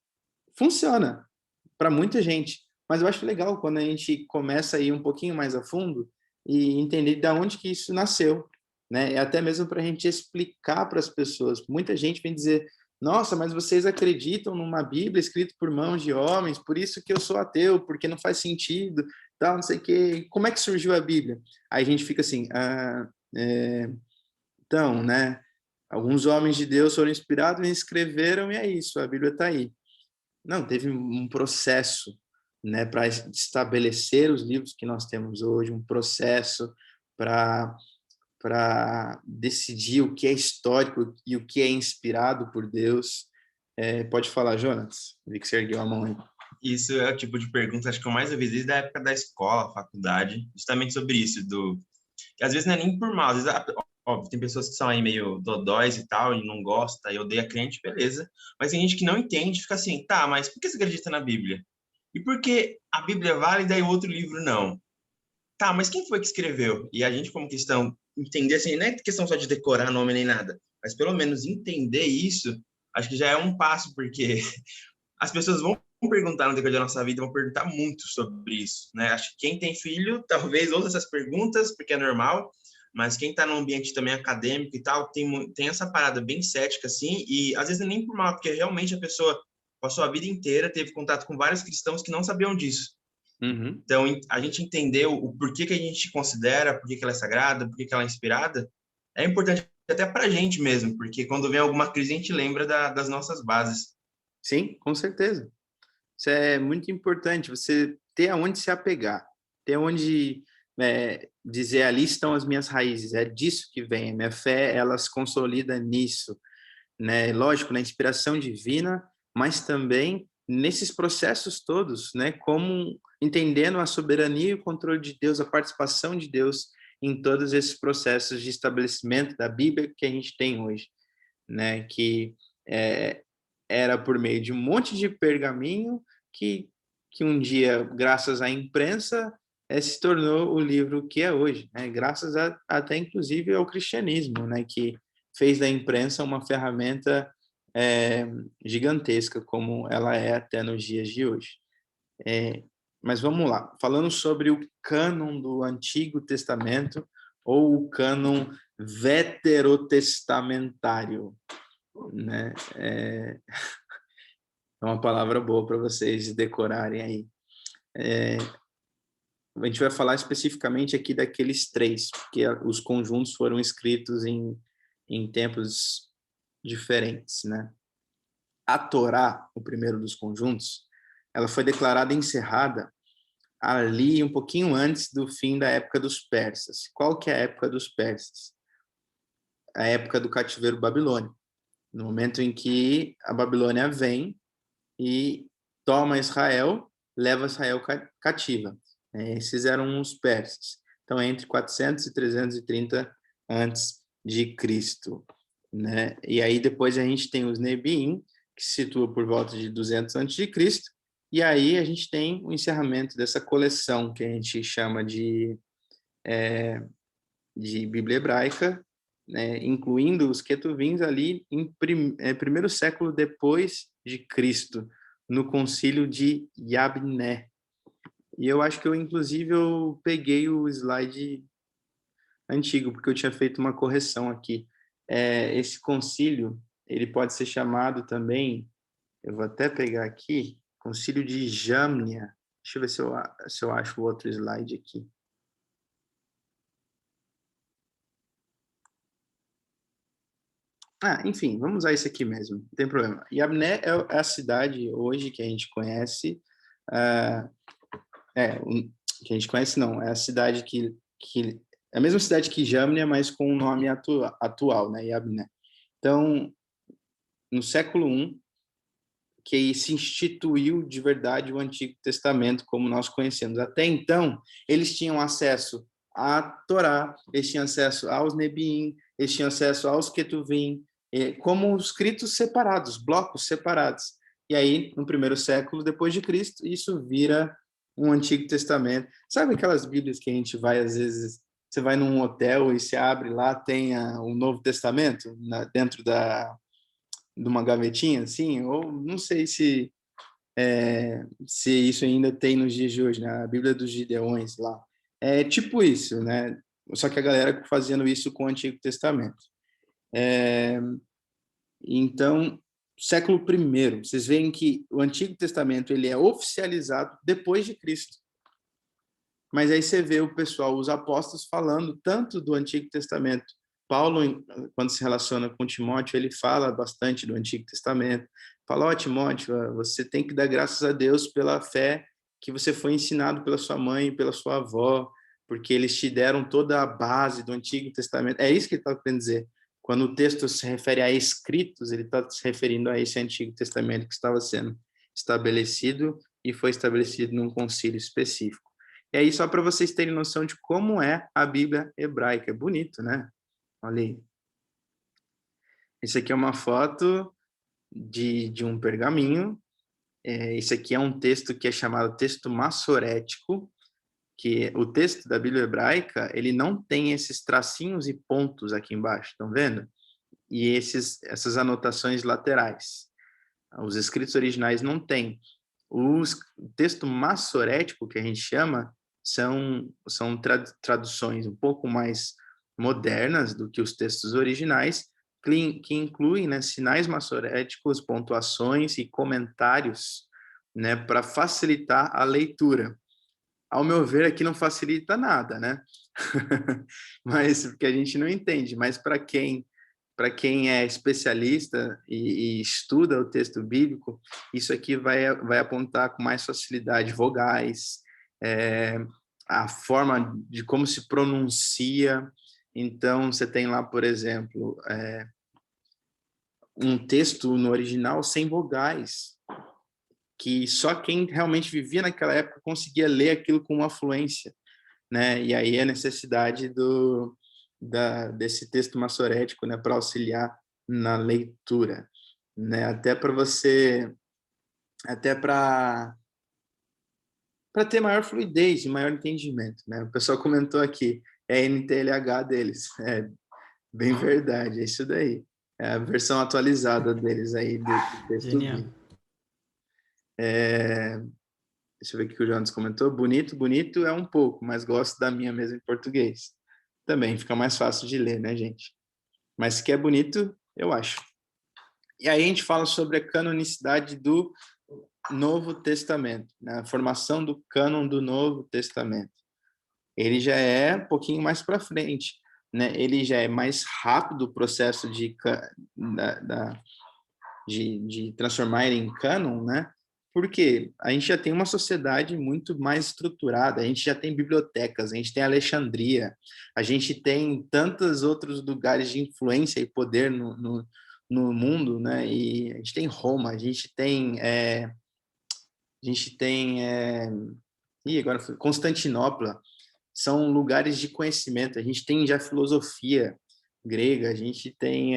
Speaker 1: funciona para muita gente, mas eu acho legal quando a gente começa a ir um pouquinho mais a fundo e entender de onde que isso nasceu, né? E até mesmo para a gente explicar para as pessoas. Muita gente vem dizer: nossa, mas vocês acreditam numa Bíblia escrita por mãos de homens, por isso que eu sou ateu, porque não faz sentido, tal, não sei o quê. Como é que surgiu a Bíblia? Aí a gente fica assim, então, né? Alguns homens de Deus foram inspirados e escreveram, e é isso, a Bíblia está aí. Não, teve um processo, né, para estabelecer os livros que nós temos hoje, um processo para decidir o que é histórico e o que é inspirado por Deus. Pode falar, Jonas. Vi que você ergueu a mão aí.
Speaker 3: Isso é o tipo de pergunta, acho que eu mais ouvi desde a época da escola, faculdade, justamente sobre isso, que às vezes não é nem por mal, às vezes, óbvio, tem pessoas que são aí meio dodóis e tal, e não gosta, e odeia crente, beleza, mas tem gente que não entende, fica assim, tá, mas por que você acredita na Bíblia? E por que a Bíblia é válida e o outro livro não? Tá, mas quem foi que escreveu? E a gente, como cristão, entender assim, não é questão só de decorar nome nem nada, mas pelo menos entender isso, acho que já é um passo, porque as pessoas vão perguntar no decorrer da nossa vida, vão perguntar muito sobre isso, né? Acho que quem tem filho, talvez ouça essas perguntas, porque é normal, mas quem está num ambiente também acadêmico e tal, tem essa parada bem cética, assim, e às vezes nem por mal, porque realmente a pessoa passou a vida inteira, teve contato com vários cristãos que não sabiam disso.
Speaker 1: Uhum.
Speaker 3: Então, a gente entender o porquê que a gente considera, porquê que ela é sagrada, porquê que ela é inspirada, é importante até para a gente mesmo, porque quando vem alguma crise, a gente lembra das nossas bases.
Speaker 1: Sim, com certeza. Isso é muito importante, você ter aonde se apegar, ter onde dizer, ali estão as minhas raízes, é disso que vem, a minha fé, ela se consolida nisso, né? Lógico, na inspiração divina, mas também nesses processos todos, né? Como entendendo a soberania e o controle de Deus, a participação de Deus em todos esses processos de estabelecimento da Bíblia que a gente tem hoje, né? Que era por meio de um monte de pergaminho que um dia, graças à imprensa, se tornou o livro que é hoje, né? Graças até inclusive ao cristianismo, né? Que fez da imprensa uma ferramenta gigantesca, como ela é até nos dias de hoje. Mas vamos lá, falando sobre o cânon do Antigo Testamento ou o cânon veterotestamentário, né? É uma palavra boa para vocês decorarem aí. A gente vai falar especificamente aqui daqueles três, porque os conjuntos foram escritos em tempos diferentes, né? A Torá, o primeiro dos conjuntos, ela foi declarada encerrada ali um pouquinho antes do fim da época dos persas. Qual que é a época dos persas? A época do cativeiro babilônico, no momento em que a Babilônia vem e toma Israel, leva Israel cativa. Esses eram os persas. Então, entre 400 e 330 antes de Cristo, né? E aí depois a gente tem os Nebiim, que se situa por volta de 200 antes de Cristo, e aí a gente tem o encerramento dessa coleção que a gente chama de Bíblia Hebraica, né, incluindo os Ketuvins ali em primeiro século depois de Cristo, no concílio de Yabné. E eu acho que inclusive, eu peguei o slide antigo, porque eu tinha feito uma correção aqui. Esse concílio, ele pode ser chamado também, eu vou até pegar aqui, concílio de Jamnia. Deixa eu ver se eu acho o outro slide aqui. Enfim, vamos usar isso aqui mesmo, não tem problema. Yabné é a cidade hoje que a gente conhece, que a gente conhece não, é a cidade que é a mesma cidade que Jamnia, mas com um nome atual, né, Yabné. Então, no século I, que se instituiu de verdade o Antigo Testamento como nós conhecemos. Até então, eles tinham acesso à Torá, eles tinham acesso aos Nebiim, eles tinham acesso aos Ketuvim, como escritos separados, blocos separados. E aí, no primeiro século depois de Cristo, isso vira um Antigo Testamento. Sabe aquelas Bíblias que a gente vai, às vezes, você vai num hotel e se abre lá, tem o Novo Testamento dentro de uma gavetinha, assim? Ou não sei se isso ainda tem nos dias de hoje, né? A Bíblia dos Gideões lá. É tipo isso, né? Só que a galera fazendo isso com o Antigo Testamento. Então, século I, vocês veem que o Antigo Testamento ele é oficializado depois de Cristo. Mas aí você vê o pessoal, os apóstolos, falando tanto do Antigo Testamento. Paulo, quando se relaciona com Timóteo, ele fala bastante do Antigo Testamento. Fala, Timóteo, você tem que dar graças a Deus pela fé que você foi ensinado pela sua mãe e pela sua avó, porque eles te deram toda a base do Antigo Testamento. É isso que ele está querendo dizer. Quando o texto se refere a escritos, ele está se referindo a esse Antigo Testamento que estava sendo estabelecido e foi estabelecido num concílio específico. E aí, só para vocês terem noção de como é a Bíblia hebraica. É bonito, né? Olha aí. Isso aqui é uma foto de um pergaminho. Esse aqui é um texto que é chamado texto massorético, que o texto da Bíblia hebraica, ele não tem esses tracinhos e pontos aqui embaixo, estão vendo? E essas anotações laterais. Os escritos originais não têm. O texto massorético, que a gente chama, são traduções um pouco mais modernas do que os textos originais, que incluem, né, sinais massoréticos, pontuações e comentários, né, para facilitar a leitura. Ao meu ver, aqui não facilita nada, né? Mas porque a gente não entende. Mas para quem é especialista e estuda o texto bíblico, isso aqui vai apontar com mais facilidade vogais, a forma de como se pronuncia. Então, você tem lá, por exemplo, um texto no original sem vogais, que só quem realmente vivia naquela época conseguia ler aquilo com uma fluência, né? E aí a necessidade desse texto massorético, né, para auxiliar na leitura, né? Até para ter maior fluidez e maior entendimento, né? O pessoal comentou aqui, é a NTLH deles, é bem verdade, é isso daí, é a versão atualizada deles aí do texto
Speaker 4: Genial.
Speaker 1: bíblico. Deixa eu ver o que o Jonas comentou. Bonito é um pouco, mas gosto da minha mesmo em português. Também fica mais fácil de ler, né, gente? Mas que é bonito, eu acho. E aí a gente fala sobre a canonicidade do Novo Testamento, né? A formação do cânon do Novo Testamento. Ele já é um pouquinho mais para frente, né? Ele já é mais rápido o processo de transformar ele em cânon, né? Porque a gente já tem uma sociedade muito mais estruturada, a gente já tem bibliotecas, a gente tem Alexandria, a gente tem tantos outros lugares de influência e poder no mundo, né? E a gente tem Roma, a gente tem agora foi Constantinopla, são lugares de conhecimento, a gente tem já filosofia grega, a gente tem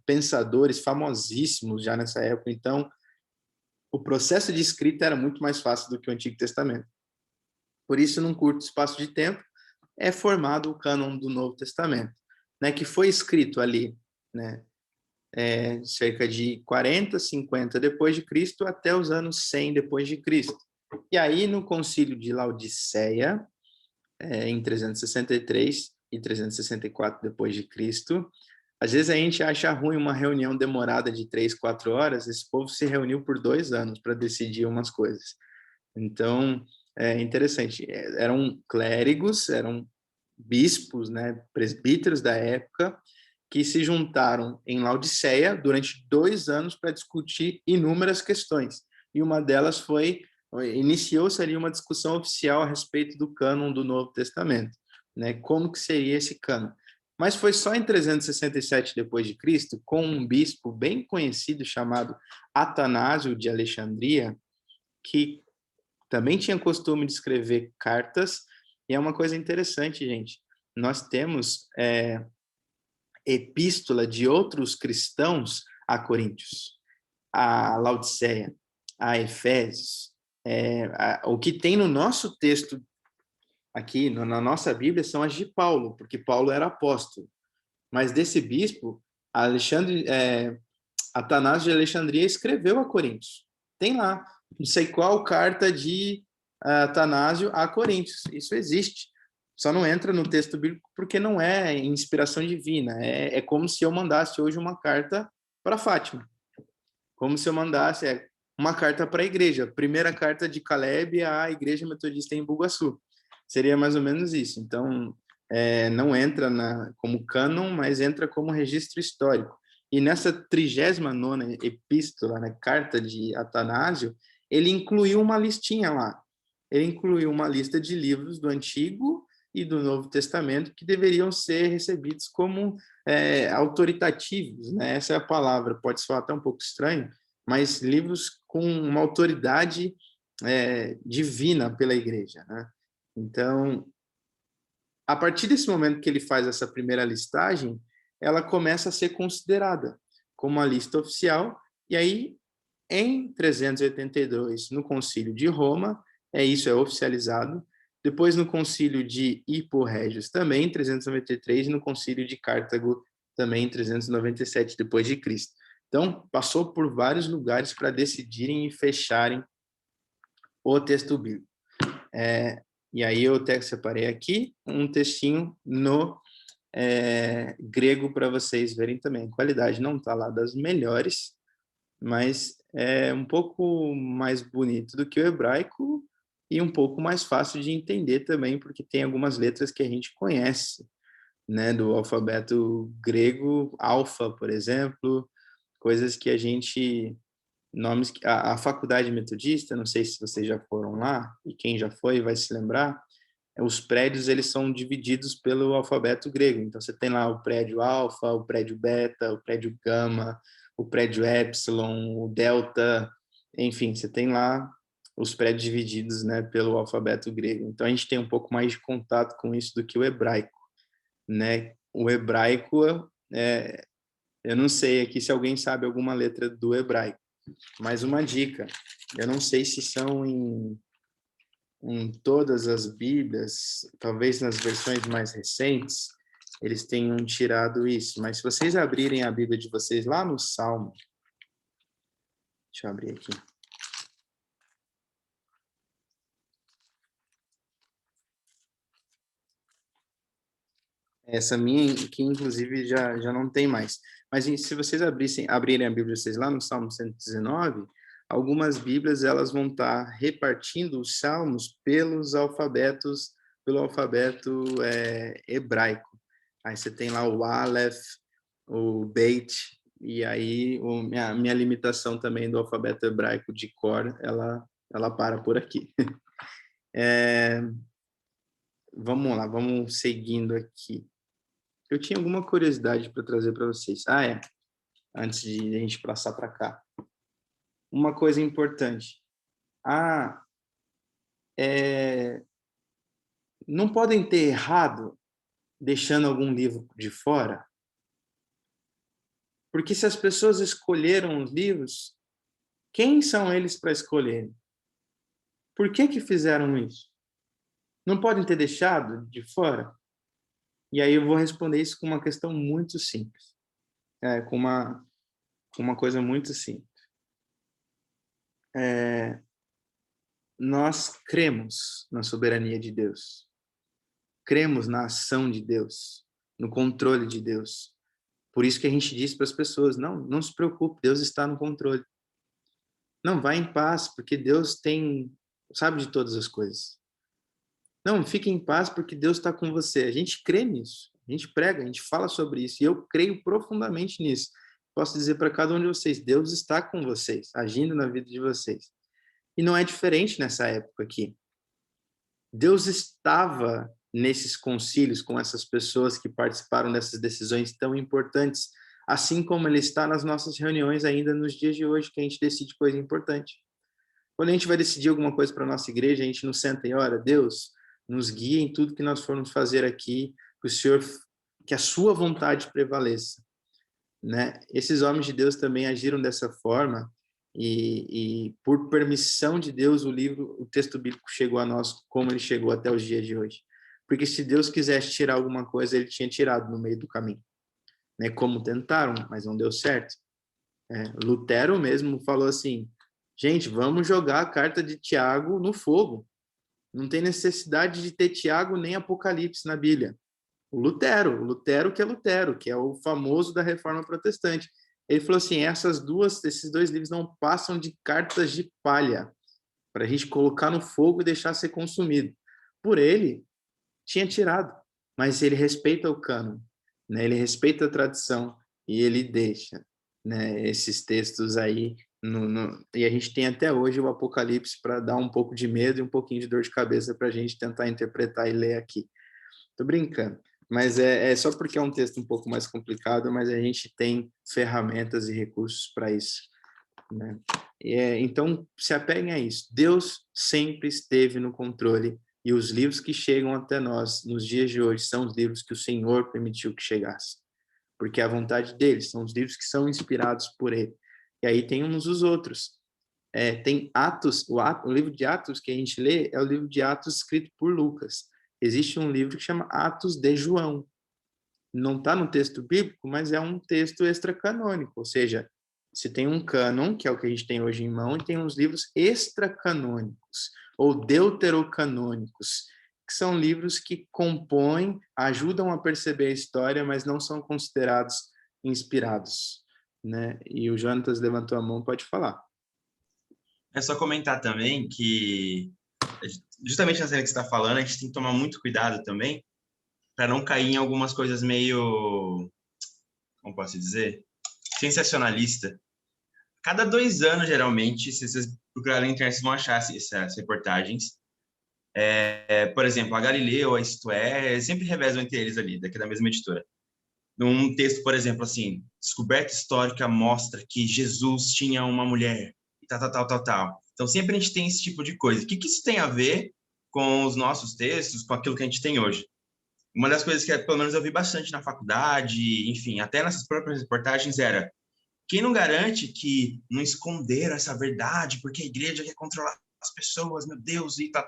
Speaker 1: pensadores famosíssimos já nessa época, então o processo de escrita era muito mais fácil do que o Antigo Testamento. Por isso, num curto espaço de tempo, é formado o cânon do Novo Testamento, né, que foi escrito ali, né, cerca de 40, 50 depois de Cristo até os anos 100 depois de Cristo. E aí, no Concílio de Laodiceia, em 363 e 364 depois de Cristo, às vezes a gente acha ruim uma reunião demorada de 3, 4 horas, esse povo se reuniu por 2 anos para decidir umas coisas. Então, é interessante. Eram clérigos, eram bispos, né, presbíteros da época, que se juntaram em Laodiceia durante 2 anos para discutir inúmeras questões. E uma delas iniciou-se ali uma discussão oficial a respeito do cânon do Novo Testamento, né? Como que seria esse cânon? Mas foi só em 367 depois de Cristo, com um bispo bem conhecido chamado Atanásio de Alexandria, que também tinha costume de escrever cartas. E é uma coisa interessante, gente. Nós temos epístola de outros cristãos a Coríntios, a Laodiceia, a Efésios. O que tem no nosso texto aqui, na nossa Bíblia, são as de Paulo, porque Paulo era apóstolo. Mas desse bispo, Atanásio de Alexandria escreveu a Coríntios. Tem lá, não sei qual carta de Atanásio a Coríntios. Isso existe. Só não entra no texto bíblico porque não é inspiração divina. É como se eu mandasse hoje uma carta para Fátima. Como se eu mandasse uma carta para a igreja. Primeira carta de Caleb à Igreja Metodista em Bugaçu. Seria mais ou menos isso. Então, não entra como cânon, mas entra como registro histórico. E nessa 39ª epístola, né, carta de Atanásio, ele incluiu uma listinha lá ele incluiu uma lista de livros do Antigo e do Novo Testamento que deveriam ser recebidos como autoritativos, né? Essa é a palavra, pode soar até um pouco estranho, mas livros com uma autoridade divina pela igreja, né? Então, a partir desse momento que ele faz essa primeira listagem, ela começa a ser considerada como a lista oficial, e aí, em 382, no Concílio de Roma, isso é oficializado. Depois, no Concílio de Hippo Regius, também em 393, e no Concílio de Cartago, também em 397 depois de Cristo. Então, passou por vários lugares para decidirem e fecharem o texto bíblico. E aí eu até separei aqui um textinho no grego para vocês verem também. A qualidade não está lá das melhores, mas é um pouco mais bonito do que o hebraico e um pouco mais fácil de entender também, porque tem algumas letras que a gente conhece, né, do alfabeto grego, alfa, por exemplo, coisas que a gente, nomes que a faculdade metodista, não sei se vocês já foram lá, e quem já foi vai se lembrar, os prédios eles são divididos pelo alfabeto grego. Então você tem lá o prédio alfa, o prédio beta, o prédio gama, o prédio epsilon, o delta, enfim, você tem lá os prédios divididos, né, pelo alfabeto grego. Então a gente tem um pouco mais de contato com isso do que o hebraico, né? O hebraico, eu não sei aqui se alguém sabe alguma letra do hebraico, mas uma dica, eu não sei se são em todas as Bíblias, talvez nas versões mais recentes, eles tenham tirado isso. Mas se vocês abrirem a Bíblia de vocês lá no Salmo, deixa eu abrir aqui. Essa minha, que inclusive já não tem mais. Mas se vocês abrirem a Bíblia de vocês lá no Salmo 119, algumas Bíblias elas vão estar repartindo os salmos pelo alfabeto hebraico. Aí você tem lá o Aleph, o Beit, e aí minha limitação também do alfabeto hebraico de cor, ela para por aqui. Vamos lá, vamos seguindo aqui. Eu tinha alguma curiosidade para trazer para vocês. Antes de a gente passar para cá. Uma coisa importante. Não podem ter errado deixando algum livro de fora, porque se as pessoas escolheram os livros, quem são eles para escolherem? Por que fizeram isso? Não podem ter deixado de fora? E aí eu vou responder isso com uma questão muito simples, com uma coisa muito simples. Nós cremos na soberania de Deus, cremos na ação de Deus, no controle de Deus. Por isso que a gente diz para as pessoas, não se preocupe, Deus está no controle. Não, vá em paz, porque Deus sabe de todas as coisas. Não, fique em paz, porque Deus está com você. A gente crê nisso, a gente prega, a gente fala sobre isso, e eu creio profundamente nisso. Posso dizer para cada um de vocês, Deus está com vocês, agindo na vida de vocês. E não é diferente nessa época aqui. Deus estava nesses concílios com essas pessoas que participaram dessas decisões tão importantes, assim como Ele está nas nossas reuniões ainda nos dias de hoje, que a gente decide coisa importante. Quando a gente vai decidir alguma coisa para a nossa igreja, a gente não senta e ora, Deus, nos guia em tudo que nós formos fazer aqui, que a sua vontade prevaleça, né? Esses homens de Deus também agiram dessa forma e por permissão de Deus o texto bíblico chegou a nós como ele chegou até os dias de hoje. Porque se Deus quisesse tirar alguma coisa, ele tinha tirado no meio do caminho, né? Como tentaram, mas não deu certo. Lutero mesmo falou assim, gente, vamos jogar a carta de Tiago no fogo. Não tem necessidade de ter Tiago nem Apocalipse na Bíblia. O Lutero que é o famoso da Reforma Protestante. Ele falou assim, esses dois livros não passam de cartas de palha para a gente colocar no fogo e deixar ser consumido. Por ele, tinha tirado, mas ele respeita o cânon, né? Ele respeita a tradição e ele deixa, né, esses textos aí E a gente tem até hoje o Apocalipse para dar um pouco de medo e um pouquinho de dor de cabeça para a gente tentar interpretar e ler aqui. Tô brincando, mas é só porque é um texto um pouco mais complicado, mas a gente tem ferramentas e recursos para isso, né? Então, se apeguem a isso. Deus sempre esteve no controle e os livros que chegam até nós nos dias de hoje são os livros que o Senhor permitiu que chegassem, porque é a vontade dele, são os livros que são inspirados por ele. E aí tem uns os outros. Tem Atos, o livro de Atos que a gente lê é o livro de Atos escrito por Lucas. Existe um livro que chama Atos de João. Não está no texto bíblico, mas é um texto extracanônico, ou seja, se tem um cânon, que é o que a gente tem hoje em mão, e tem uns livros extracanônicos, ou deuterocanônicos, que são livros que compõem, ajudam a perceber a história, mas não são considerados inspirados, né? E o Jonatas levantou a mão, pode falar.
Speaker 3: É só comentar também que, justamente na cena que você está falando, a gente tem que tomar muito cuidado também para não cair em algumas coisas meio, como posso dizer, sensacionalista. Cada 2 anos, geralmente, se vocês procurarem na internet, vocês vão achar essas reportagens. Por exemplo, a Galileu, a Isto É, sempre revezam entre eles ali, daqui da mesma editora. Num texto, por exemplo, assim, descoberta histórica mostra que Jesus tinha uma mulher, tal. Então, sempre a gente tem esse tipo de coisa. O que isso tem a ver com os nossos textos, com aquilo que a gente tem hoje? Uma das coisas que, pelo menos, eu vi bastante na faculdade, enfim, até nessas próprias reportagens, era: quem não garante que não esconderam essa verdade porque a igreja quer controlar as pessoas, meu Deus, e tal.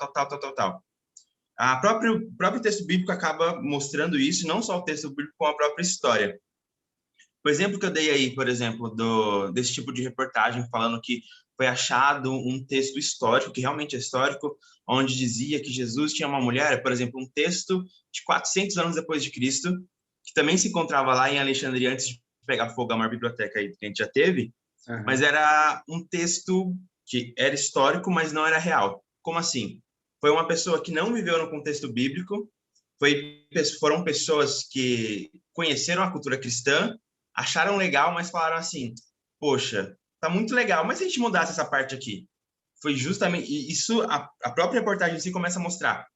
Speaker 3: O próprio texto bíblico acaba mostrando isso, não só o texto bíblico, como a própria história. O exemplo que eu dei aí, por exemplo, desse tipo de reportagem falando que foi achado um texto histórico, que realmente é histórico, onde dizia que Jesus tinha uma mulher, por exemplo, um texto de 400 anos depois de Cristo, que também se encontrava lá em Alexandria antes de pegar fogo a maior biblioteca aí que a gente já teve, mas era um texto que era histórico, mas não era real. Como assim? Foi uma pessoa que não viveu no contexto bíblico, foram pessoas que conheceram a cultura cristã, acharam legal, mas falaram assim: poxa, tá muito legal, mas se a gente mudasse essa parte aqui? Foi justamente isso, a própria reportagem em si começa a mostrar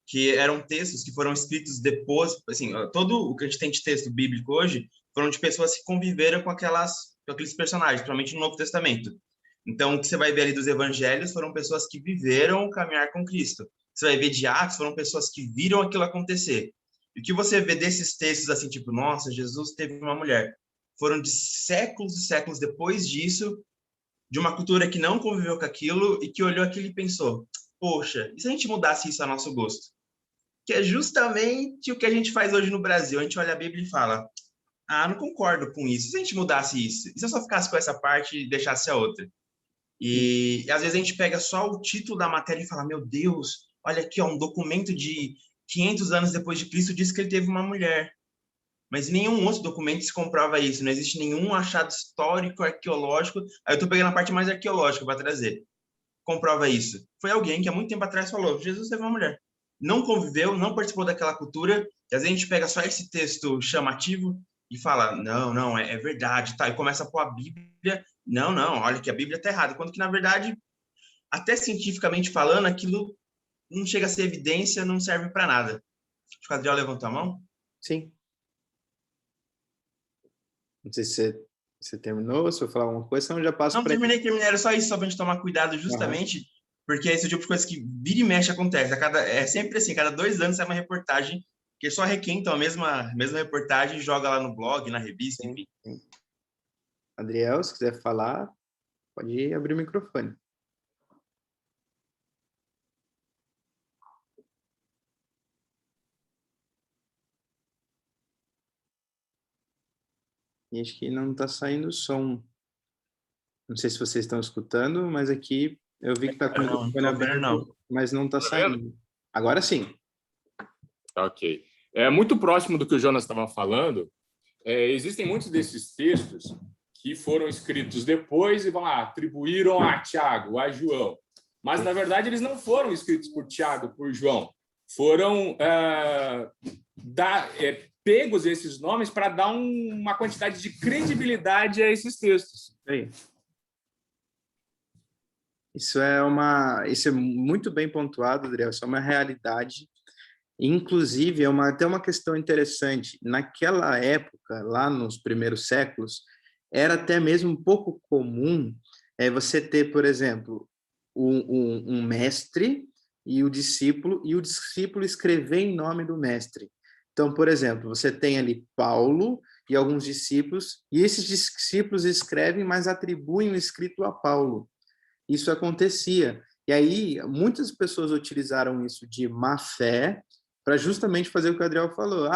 Speaker 3: que eram textos que foram escritos depois, assim, todo o que a gente tem de texto bíblico hoje foram de pessoas que conviveram com aqueles personagens, principalmente no Novo Testamento. Então, o que você vai ver ali dos evangelhos foram pessoas que viveram o caminhar com Cristo. Você vai ver de Atos, foram pessoas que viram aquilo acontecer. E o que você vê desses textos, assim, tipo, nossa, Jesus teve uma mulher, foram de séculos e séculos depois disso, de uma cultura que não conviveu com aquilo e que olhou aquilo e pensou: poxa, e se a gente mudasse isso a nosso gosto? Que é justamente o que a gente faz hoje no Brasil. A gente olha a Bíblia e fala: não concordo com isso. E se a gente mudasse isso? E se eu só ficasse com essa parte e deixasse a outra? E às vezes a gente pega só o título da matéria e fala: meu Deus, olha aqui, ó, um documento de 500 anos depois de Cristo diz que ele teve uma mulher. Mas nenhum outro documento se comprova isso. Não existe nenhum achado histórico, arqueológico. Aí eu estou pegando a parte mais arqueológica para trazer. Comprova isso. Foi alguém que há muito tempo atrás falou: Jesus teve uma mulher. Não conviveu, não participou daquela cultura. E às vezes a gente pega só esse texto chamativo e fala: não, é verdade, tá? E começa a pôr a Bíblia. Não, olha que a Bíblia está errada. Quando que, na verdade, até cientificamente falando, aquilo não chega a ser evidência, não serve para nada. Acho que o Adriel levantou a mão.
Speaker 1: Sim. Não sei se você terminou, se eu falar alguma coisa, senão eu já passo
Speaker 3: Não,
Speaker 1: para...
Speaker 3: terminei, era só isso, só pra gente tomar cuidado justamente, porque é esse tipo de coisa que vira e mexe acontece. É sempre assim, cada 2 anos sai uma reportagem que só requentam a mesma reportagem e joga lá no blog, na revista, enfim.
Speaker 1: Sim. Adriel, se quiser falar, pode abrir o microfone. E acho que não está saindo som. Não sei se vocês estão escutando, mas aqui eu vi que está com o microfone aberto, mas não está saindo. Agora sim.
Speaker 7: Ok. É muito próximo do que o Jonas estava falando. Existem muitos desses textos que foram escritos depois e atribuíram a Tiago, a João. Mas, na verdade, eles não foram escritos por Tiago, por João. Foram pegos esses nomes para dar uma quantidade de credibilidade a esses textos.
Speaker 1: Aí. Isso é muito bem pontuado, Adriel, isso é uma realidade. Inclusive, até uma questão interessante. Naquela época, lá nos primeiros séculos, era até mesmo um pouco comum você ter, por exemplo, um mestre e o discípulo escrever em nome do mestre. Então, por exemplo, você tem ali Paulo e alguns discípulos, e esses discípulos escrevem, mas atribuem o escrito a Paulo. Isso acontecia. E aí, muitas pessoas utilizaram isso de má fé para justamente fazer o que o Adriel falou.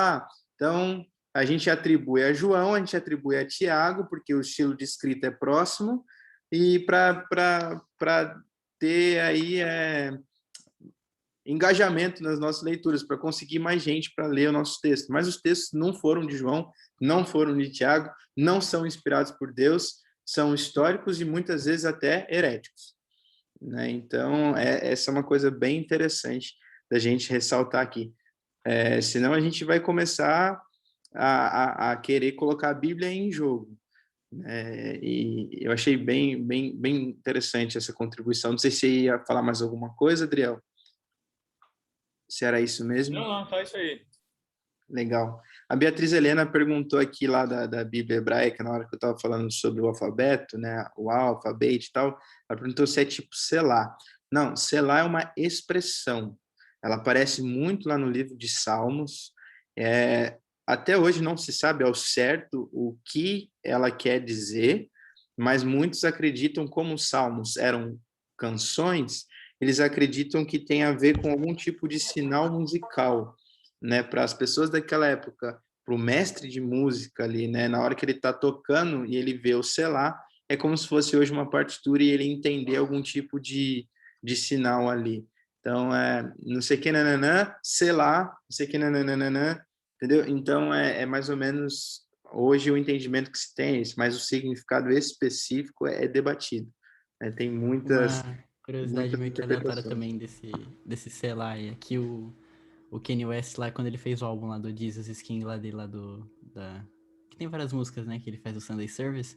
Speaker 1: Então, a gente atribui a João, a gente atribui a Tiago, porque o estilo de escrita é próximo, e para ter aí engajamento nas nossas leituras, para conseguir mais gente para ler o nosso texto. Mas os textos não foram de João, não foram de Tiago, não são inspirados por Deus, são históricos e muitas vezes até heréticos. Né? Então, essa é uma coisa bem interessante da gente ressaltar aqui. Senão a gente vai começar a querer colocar a Bíblia em jogo. E eu achei bem interessante essa contribuição. Não sei se você ia falar mais alguma coisa, Adriel. Se era isso mesmo?
Speaker 7: Não, tá isso aí.
Speaker 1: Legal. A Beatriz Helena perguntou aqui lá da Bíblia hebraica, na hora que eu estava falando sobre o alfabeto, né, o alfabeto e tal, ela perguntou se é tipo Selá. Não, Selá é uma expressão. Ela aparece muito lá no livro de Salmos. Até hoje não se sabe ao certo o que ela quer dizer, mas muitos acreditam, como os Salmos eram canções, eles acreditam que tem a ver com algum tipo de sinal musical, né, para as pessoas daquela época, para o mestre de música ali, né, na hora que ele está tocando e ele vê o selar, é como se fosse hoje uma partitura e ele entender algum tipo de sinal ali. Então, não sei que nananã, selar, não sei que nananã, entendeu? Então, é mais ou menos hoje o entendimento que se tem, mas o significado específico é debatido. Né? Tem muitas
Speaker 4: Uma curiosidade
Speaker 1: muitas
Speaker 4: meio que aleatória
Speaker 1: interpretações.
Speaker 4: também desse sei lá, é que o Kanye West lá, quando ele fez o álbum lá do Jesus Skin lá dele, que tem várias músicas, né, que ele faz o Sunday Service,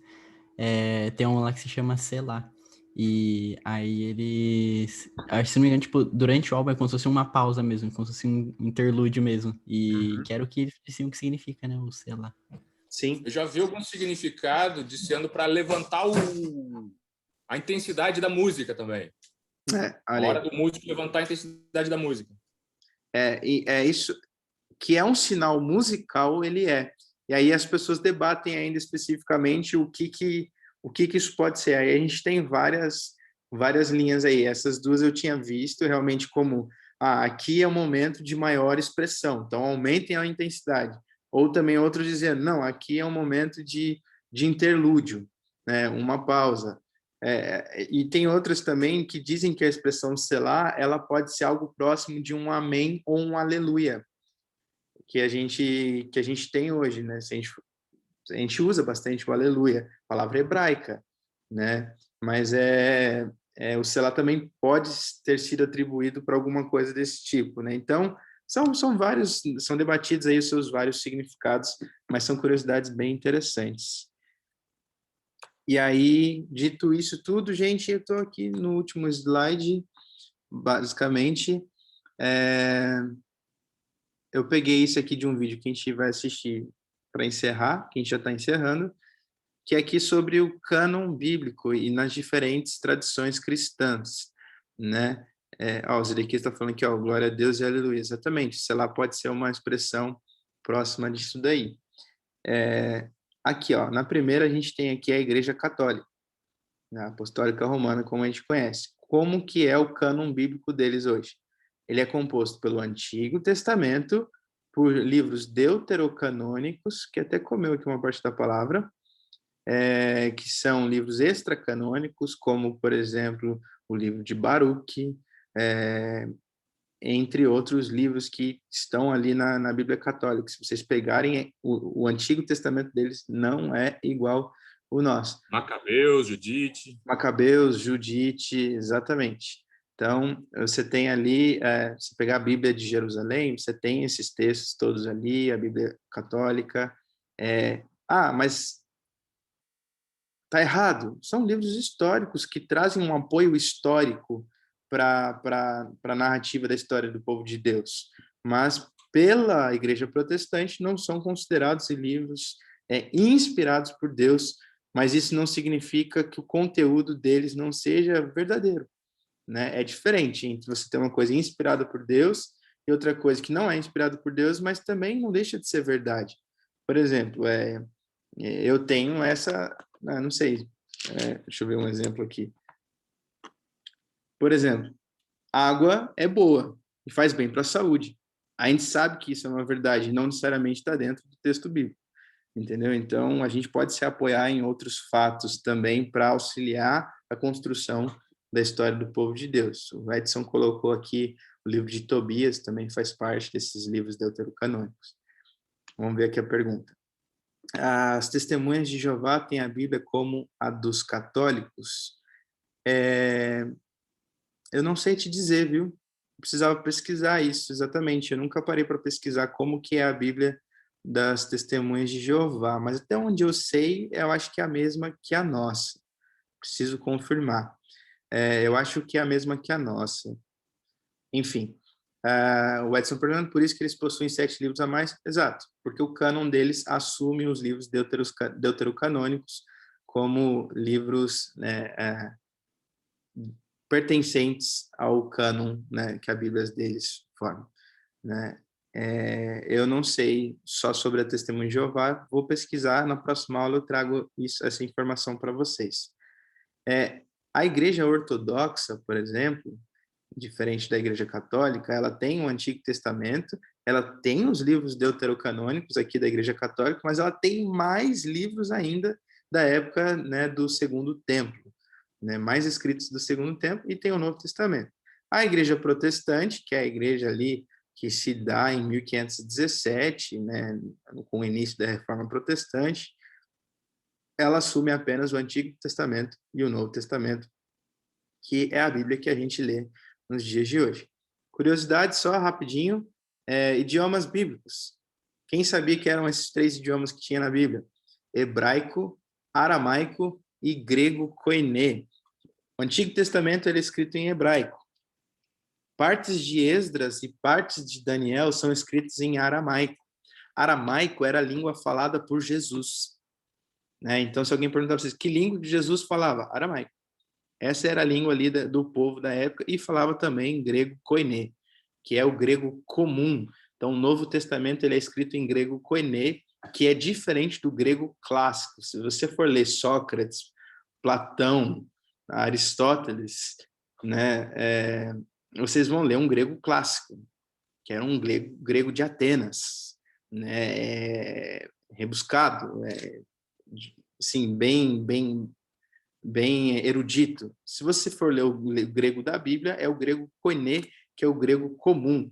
Speaker 4: tem um lá que se chama Sei lá. E aí eles, acho que se não me engano, tipo, durante o álbum é como se fosse uma pausa mesmo, como se fosse um interlúdio mesmo. E que era o que eles diziam que significa, né, o sei lá.
Speaker 1: Sim.
Speaker 7: Eu já vi algum significado de sendo para levantar a intensidade da música também. A hora do músico levantar a intensidade da música.
Speaker 1: Isso que é um sinal musical, ele é. E aí as pessoas debatem ainda especificamente o que isso pode ser. Aí a gente tem várias linhas aí. Essas duas eu tinha visto realmente como aqui é um momento de maior expressão, então aumentem a intensidade. Ou também outros dizendo, não, aqui é um momento de interlúdio, né? Uma pausa. E tem outras também que dizem que a expressão selar, ela pode ser algo próximo de um amém ou um aleluia, que a gente tem hoje, né? A gente usa bastante o aleluia, palavra hebraica, né? Mas o selar também pode ter sido atribuído para alguma coisa desse tipo, né? Então, são vários, são debatidos aí os seus vários significados, mas são curiosidades bem interessantes. E aí, dito isso tudo, gente, eu estou aqui no último slide, basicamente, eu peguei isso aqui de um vídeo que a gente vai assistir para encerrar, que a gente já está encerrando, que é aqui sobre o cânon bíblico e nas diferentes tradições cristãs, né? O Zedequias está falando aqui, glória a Deus e aleluia, exatamente, sei lá, pode ser uma expressão próxima disso daí. Aqui, na primeira a gente tem aqui a Igreja Católica, né, Apostólica Romana, como a gente conhece. Como que é o cânon bíblico deles hoje? Ele é composto pelo Antigo Testamento, por livros deuterocanônicos, que até comeu aqui uma parte da palavra, que são livros extracanônicos, como, por exemplo, o livro de Baruque, entre outros livros que estão ali na Bíblia Católica. Se vocês pegarem, o Antigo Testamento deles não é igual o nosso. Macabeus, Judite, exatamente. Então, você tem ali, se pegar a Bíblia de Jerusalém, você tem esses textos todos ali, a Bíblia Católica. Mas Está errado. São livros históricos que trazem um apoio histórico para a narrativa da história do povo de Deus. Mas, pela Igreja Protestante, não são considerados livros inspirados por Deus, mas isso não significa que o conteúdo deles não seja verdadeiro, né? É diferente entre você ter uma coisa inspirada por Deus e outra coisa que não é inspirada por Deus, mas também não deixa de ser verdade. Por exemplo, eu tenho essa... não sei, deixa eu ver um exemplo aqui. Por exemplo, água é boa e faz bem para a saúde. A gente sabe que isso é uma verdade, não necessariamente está dentro do texto bíblico, entendeu? Então, a gente pode se apoiar em outros fatos também para auxiliar a construção da história do povo de Deus. O Edson colocou aqui o livro de Tobias, também faz parte desses livros deuterocanônicos. Vamos ver aqui a pergunta. As testemunhas de Jeová têm a Bíblia como a dos católicos? Eu não sei te dizer, viu? Precisava pesquisar isso, exatamente. Eu nunca parei para pesquisar como que é a Bíblia das testemunhas de Jeová, mas até onde eu sei, eu acho que é a mesma que a nossa. Preciso confirmar. Eu acho que é a mesma que a nossa. Enfim, o Edson perguntando, por isso que eles possuem 7 livros a mais? Exato, porque o cânon deles assume os livros deuterocanônicos como livros, né, pertencentes ao cânon, né, que a Bíblia deles forma, né? Eu não sei só sobre a Testemunha de Jeová, vou pesquisar, na próxima aula eu trago essa informação para vocês. A Igreja Ortodoxa, por exemplo, diferente da Igreja Católica, ela tem o Antigo Testamento, ela tem os livros deuterocanônicos aqui da Igreja Católica, mas ela tem mais livros ainda da época, né, do Segundo Templo, né, mais escritos do Segundo Templo, e tem o Novo Testamento. A Igreja Protestante, que é a igreja ali que se dá em 1517, né, com o início da Reforma Protestante, ela assume apenas o Antigo Testamento e o Novo Testamento, que é a Bíblia que a gente lê nos dias de hoje. Curiosidade só, rapidinho, idiomas bíblicos. Quem sabia que eram esses 3 idiomas que tinha na Bíblia? Hebraico, aramaico e grego koiné. O Antigo Testamento ele é escrito em hebraico. Partes de Esdras e partes de Daniel são escritas em aramaico. Aramaico era a língua falada por Jesus, né? Então, se alguém perguntar para vocês que língua que Jesus falava, aramaico. Essa era a língua ali do povo da época, e falava também grego koiné, que é o grego comum. Então, o Novo Testamento ele é escrito em grego koiné, que é diferente do grego clássico. Se você for ler Sócrates, Platão, Aristóteles, né, vocês vão ler um grego clássico, que era um grego de Atenas, né, rebuscado, assim, bem erudito. Se você for ler o grego da Bíblia, é o grego koiné, que é o grego comum,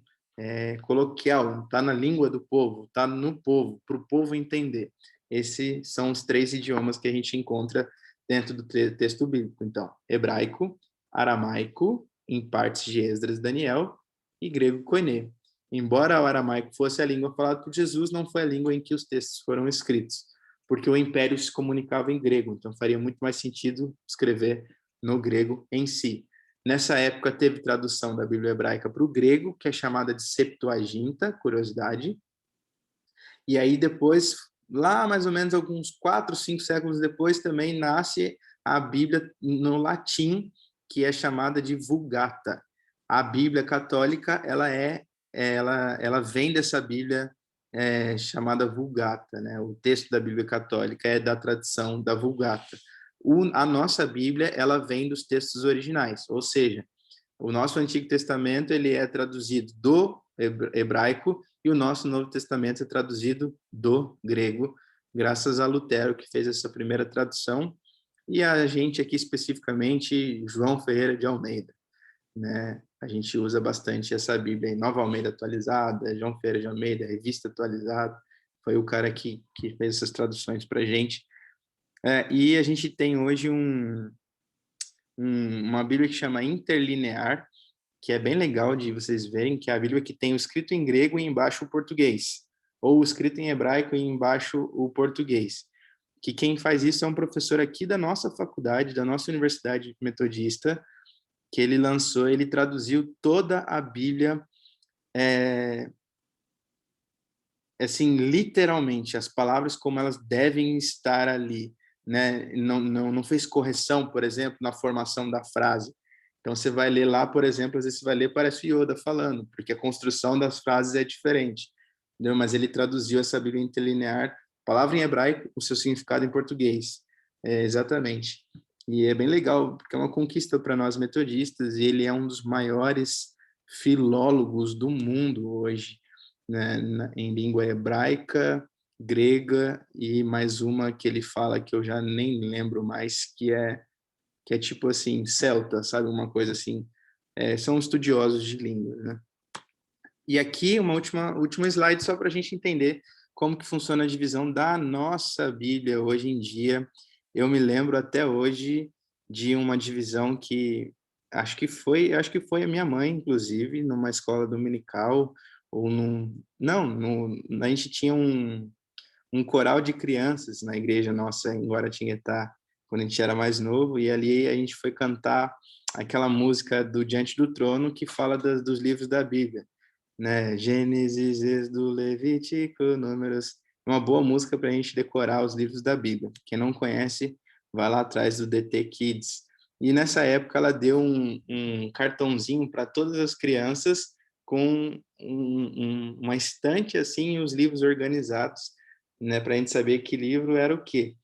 Speaker 1: coloquial, está na língua do povo, está no povo, para o povo entender. Esses são os 3 idiomas que a gente encontra dentro do texto bíblico. Então, hebraico, aramaico, em partes de Esdras e Daniel, e grego koiné. Embora o aramaico fosse a língua falada por Jesus, não foi a língua em que os textos foram escritos, porque o império se comunicava em grego, então faria muito mais sentido escrever no grego em si. Nessa época teve tradução da Bíblia hebraica para o grego, que é chamada de Septuaginta, curiosidade, e aí depois, lá mais ou menos alguns 4, 5 séculos depois, também nasce a Bíblia no latim, que é chamada de Vulgata. A Bíblia católica, ela vem dessa Bíblia chamada Vulgata, né? O texto da Bíblia católica é da tradição da Vulgata. A nossa Bíblia, ela vem dos textos originais, ou seja, o nosso Antigo Testamento ele é traduzido do hebraico e o nosso Novo Testamento é traduzido do grego, graças a Lutero, que fez essa primeira tradução, e a gente aqui especificamente, João Ferreira de Almeida, né? A gente usa bastante essa Bíblia em Nova Almeida atualizada, João Ferreira de Almeida, Revista Atualizada, foi o cara que fez essas traduções para a gente. E a gente tem hoje uma Bíblia que chama Interlinear, que é bem legal de vocês verem, que é a Bíblia que tem o escrito em grego e embaixo o português, ou o escrito em hebraico e embaixo o português. que quem faz isso é um professor aqui da nossa faculdade, da nossa universidade metodista, que ele traduziu toda a Bíblia, assim, literalmente, as palavras como elas devem estar ali, né? Não fez correção, por exemplo, na formação da frase. Então, você vai ler lá, por exemplo, às vezes você vai ler, parece Yoda falando, porque a construção das frases é diferente, entendeu? Mas ele traduziu essa Bíblia interlinear, palavra em hebraico, o seu significado em português. Exatamente. E é bem legal, porque é uma conquista para nós metodistas, e ele é um dos maiores filólogos do mundo hoje, né, em língua hebraica, grega e mais uma que ele fala que eu já nem lembro mais, que é tipo assim, celta, sabe? Uma coisa assim. São estudiosos de língua, né? E aqui uma última slide só para a gente entender como que funciona a divisão da nossa Bíblia hoje em dia. Eu me lembro até hoje de uma divisão que acho que foi a minha mãe, inclusive, numa escola dominical, ou a gente tinha um coral de crianças na igreja nossa em Guaratinguetá, quando a gente era mais novo, e ali a gente foi cantar aquela música do Diante do Trono que fala dos livros da Bíblia, né? Gênesis, Êxodo, Levítico, Números. Uma boa música para a gente decorar os livros da Bíblia. Quem não conhece, vai lá atrás do DT Kids. E nessa época ela deu um cartãozinho para todas as crianças com uma estante assim, os livros organizados, né, para a gente saber que livro era o quê.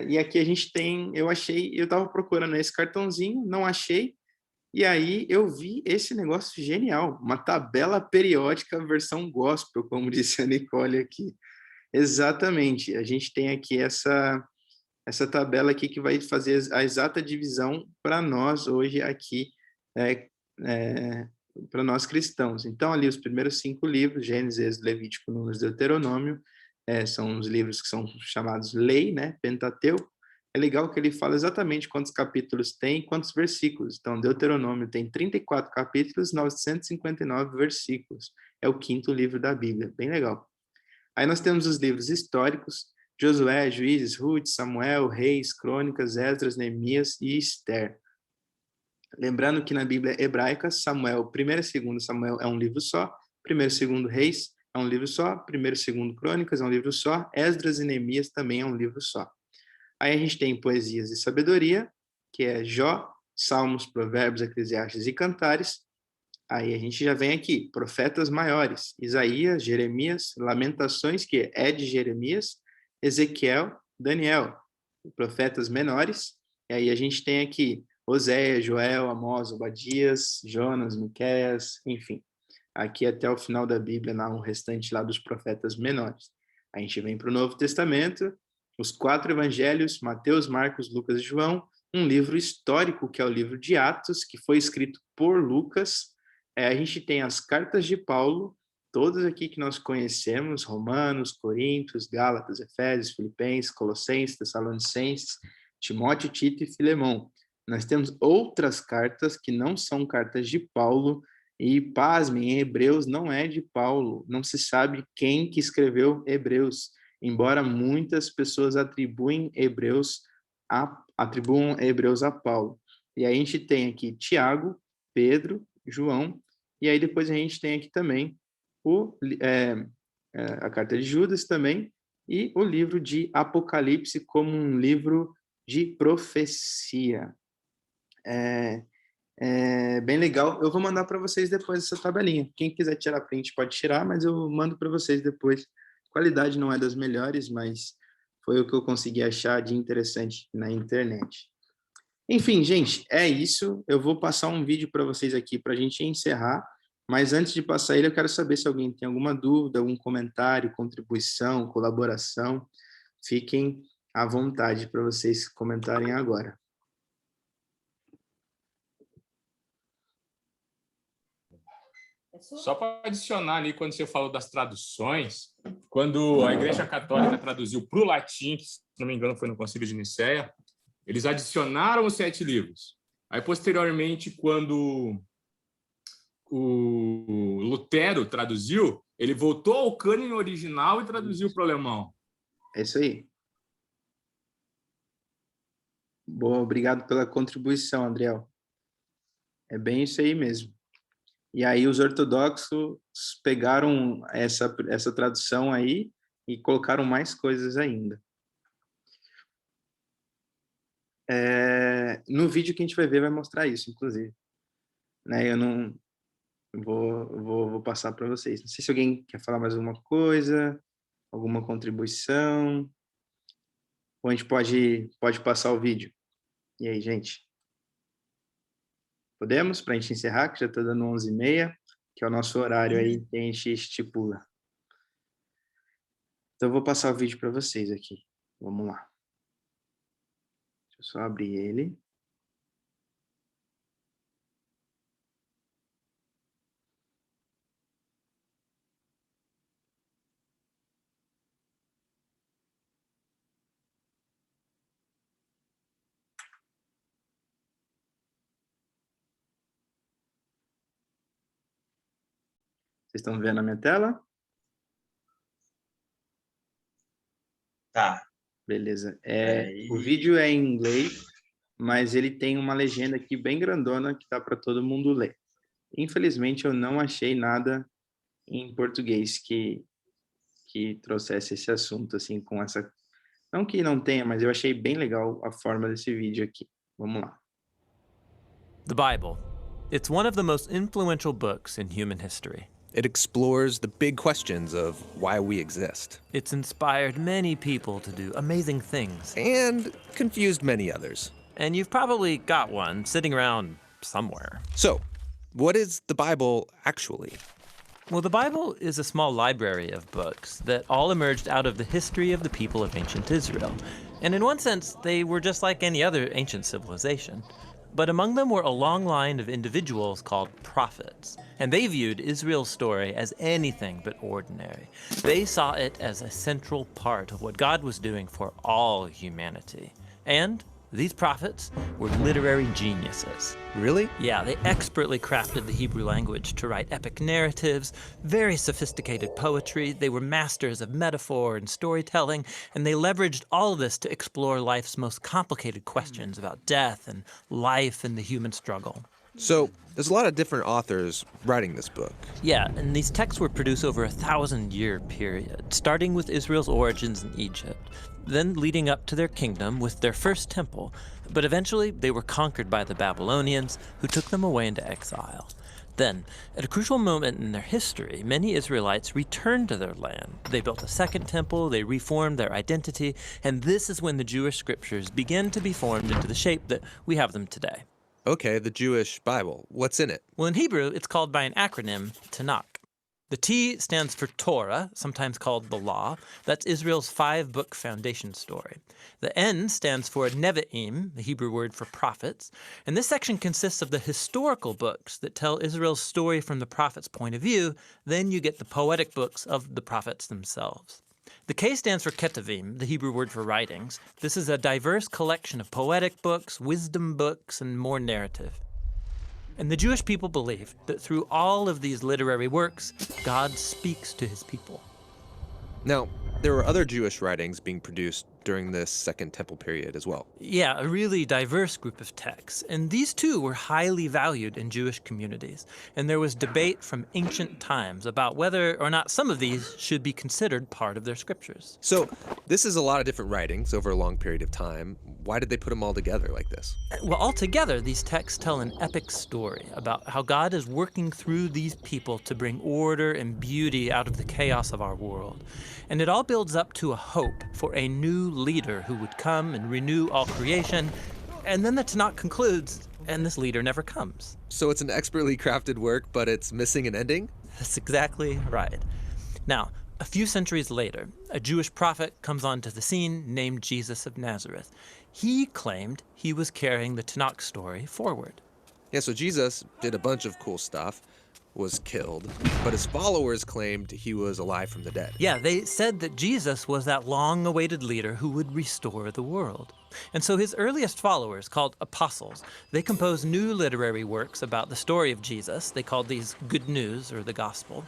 Speaker 1: E aqui a gente tem, eu estava procurando esse cartãozinho, não achei, e aí eu vi esse negócio genial, uma tabela periódica versão gospel, como disse a Nicole aqui. Exatamente, a gente tem aqui essa tabela aqui que vai fazer a exata divisão para nós hoje aqui, para nós cristãos. Então, ali os primeiros 5 livros, Gênesis, Levítico, Números, Deuteronômio, são os livros que são chamados lei, né? Pentateuco. É legal que ele fala exatamente quantos capítulos tem e quantos versículos. Então, Deuteronômio tem 34 capítulos, 959 versículos. É o 5º livro da Bíblia. Bem legal. Aí nós temos os livros históricos, Josué, Juízes, Ruth, Samuel, Reis, Crônicas, Esdras, Neemias e Esther. Lembrando que na Bíblia hebraica, Samuel, 1º e 2º Samuel é um livro só, 1º e 2º Reis é um livro só, 1º e 2º Crônicas é um livro só, Esdras e Neemias também é um livro só. Aí a gente tem Poesias e Sabedoria, que é Jó, Salmos, Provérbios, Eclesiastes e Cantares. Aí a gente já vem aqui, profetas maiores, Isaías, Jeremias, Lamentações, que é de Jeremias, Ezequiel, Daniel, profetas menores. E aí a gente tem aqui Oséias, Joel, Amós, Obadias, Jonas, Miqueias, enfim. Aqui até o final da Bíblia, o restante lá dos profetas menores. A gente vem para o Novo Testamento, os 4 evangelhos, Mateus, Marcos, Lucas e João, um livro histórico, que é o livro de Atos, que foi escrito por Lucas. A gente tem as cartas de Paulo, todas aqui que nós conhecemos, Romanos, Coríntios, Gálatas, Efésios, Filipenses, Colossenses, Tessalonicenses, Timóteo, Tito e Filemão. Nós temos outras cartas que não são cartas de Paulo, e pasmem, em Hebreus não é de Paulo, não se sabe quem que escreveu Hebreus, embora muitas pessoas atribuam Hebreus a Paulo. E aí a gente tem aqui Tiago, Pedro, João, e aí depois a gente tem aqui também a carta de Judas também, e o livro de Apocalipse como um livro de profecia. Bem legal. Eu vou mandar para vocês depois essa tabelinha. Quem quiser tirar print pode tirar, mas eu mando para vocês depois. A qualidade não é das melhores, mas foi o que eu consegui achar de interessante na internet. Enfim, gente, é isso. Eu vou passar um vídeo para vocês aqui para a gente encerrar, mas antes de passar ele, eu quero saber se alguém tem alguma dúvida, algum comentário, contribuição, colaboração. Fiquem à vontade para vocês comentarem agora.
Speaker 7: Só para adicionar ali, quando você falou das traduções, quando a Igreja Católica traduziu para o latim, que, se não me engano foi no Concílio de Nicéia, eles adicionaram os 7 livros. Aí, posteriormente, quando o Lutero traduziu, ele voltou ao cânone original e traduziu para o alemão.
Speaker 1: É isso aí. Boa, obrigado pela contribuição, Adriel. É bem isso aí mesmo. E aí os ortodoxos pegaram essa tradução aí e colocaram mais coisas ainda. No vídeo que a gente vai ver vai mostrar isso, inclusive. Né? Eu não vou passar para vocês. Não sei se alguém quer falar mais alguma coisa, alguma contribuição. Ou a gente pode passar o vídeo. E aí, gente? Podemos? Para a gente encerrar, que já está dando 11h30, que é o nosso horário aí que a gente estipula. Então, eu vou passar o vídeo para vocês aqui. Vamos lá. Deixa eu só abrir ele. Vocês estão vendo a minha tela?
Speaker 3: Tá.
Speaker 1: Beleza. O vídeo é em inglês, mas ele tem uma legenda aqui bem grandona que tá para todo mundo ler. Infelizmente, eu não achei nada em português que trouxesse esse assunto, assim, com essa... Não que não tenha, mas eu achei bem legal a forma desse vídeo aqui. Vamos lá.
Speaker 8: The Bible. It's one of the most influential books in human history.
Speaker 9: It explores the big questions of why we exist.
Speaker 8: It's inspired many people to do amazing things.
Speaker 9: And confused many others.
Speaker 8: And you've probably got one sitting around somewhere.
Speaker 9: So, what is the Bible actually?
Speaker 8: Well, the Bible is a small library of books that all emerged out of the history of the people of ancient Israel. And in one sense, they were just like any other ancient civilization. But among them were a long line of individuals called prophets. And they viewed Israel's story as anything but ordinary. They saw it as a central part of what God was doing for all humanity. And these prophets were literary geniuses.
Speaker 9: Really?
Speaker 8: Yeah, they expertly crafted the Hebrew language to write epic narratives, very sophisticated poetry. They were masters of metaphor and storytelling, and they leveraged all of this to explore life's most complicated questions about death and life and the human struggle.
Speaker 9: So, there's a lot of different authors writing this book.
Speaker 8: Yeah, and these texts were produced over a 1,000-year period, starting with Israel's origins in Egypt, then leading up to their kingdom with their first temple, but eventually they were conquered by the Babylonians, who took them away into exile. Then, at a crucial moment in their history, many Israelites returned to their land. They built a second temple, they reformed their identity, and this is when the Jewish scriptures began to be formed into the shape that we have them today.
Speaker 9: Okay, the Jewish Bible. What's in it?
Speaker 8: Well, in Hebrew, it's called by an acronym, Tanakh. The T stands for Torah, sometimes called the Law. That's Israel's 5-book foundation story. The N stands for Nevi'im, the Hebrew word for prophets. And this section consists of the historical books that tell Israel's story from the prophet's point of view. Then you get the poetic books of the prophets themselves. The K stands for Ketuvim, the Hebrew word for writings. This is a diverse collection of poetic books, wisdom books, and more narrative. And the Jewish people believed that through all of these literary works, God speaks to his people.
Speaker 9: Now, there were other Jewish writings being produced during this Second Temple period as well.
Speaker 8: Yeah, a really diverse group of texts. And these too were highly valued in Jewish communities. And there was debate from ancient times about whether or not some of these should be considered part of their scriptures.
Speaker 9: So, this is a lot of different writings over a long period of time. Why did they put them all together like this?
Speaker 8: Well, altogether, these texts tell an epic story about how God is working through these people to bring order and beauty out of the chaos of our world. And it all builds up to a hope for a new leader who would come and renew all creation. And then the Tanakh concludes, and this leader never comes.
Speaker 9: So it's an expertly crafted work, but it's missing an ending?
Speaker 8: That's exactly right. Now, a few centuries later, a Jewish prophet comes onto the scene named Jesus of Nazareth. He claimed he was carrying the Tanakh story forward.
Speaker 9: Yeah, so Jesus did a bunch of cool stuff, was killed, but his followers claimed he was alive from the dead.
Speaker 8: Yeah, they said that Jesus was that long-awaited leader who would restore the world. And so his earliest followers, called apostles, they composed new literary works about the story of Jesus. They called these Good News, or the Gospel.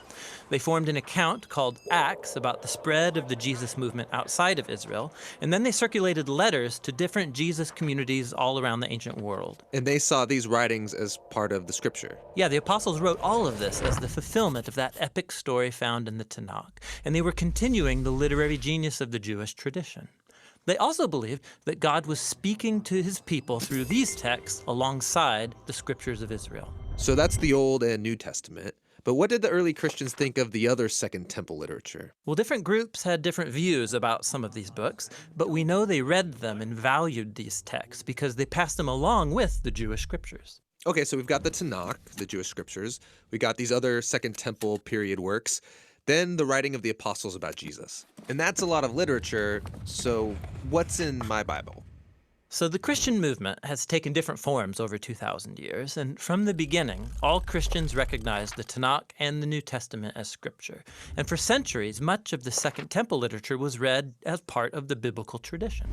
Speaker 8: They formed an account called Acts about the spread of the Jesus movement outside of Israel. And then they circulated letters to different Jesus communities all around the ancient world.
Speaker 9: And they saw these writings as part of the scripture.
Speaker 8: Yeah, the apostles wrote all of this as the fulfillment of that epic story found in the Tanakh. And they were continuing the literary genius of the Jewish tradition. They also believed that God was speaking to his people through these texts alongside the scriptures of Israel.
Speaker 9: So that's the Old and New Testament. But what did the early Christians think of the other Second Temple literature?
Speaker 8: Well, different groups had different views about some of these books, but we know they read them and valued these texts because they passed them along with the Jewish scriptures.
Speaker 9: Okay, so we've got the Tanakh, the Jewish scriptures. We got these other Second Temple period works. Then the writing of the apostles about Jesus. And that's a lot of literature, so what's in my Bible?
Speaker 8: So the Christian movement has taken different forms over 2,000 years, and from the beginning, all Christians recognized the Tanakh and the New Testament as scripture. And for centuries, much of the Second Temple literature was read as part of the biblical tradition.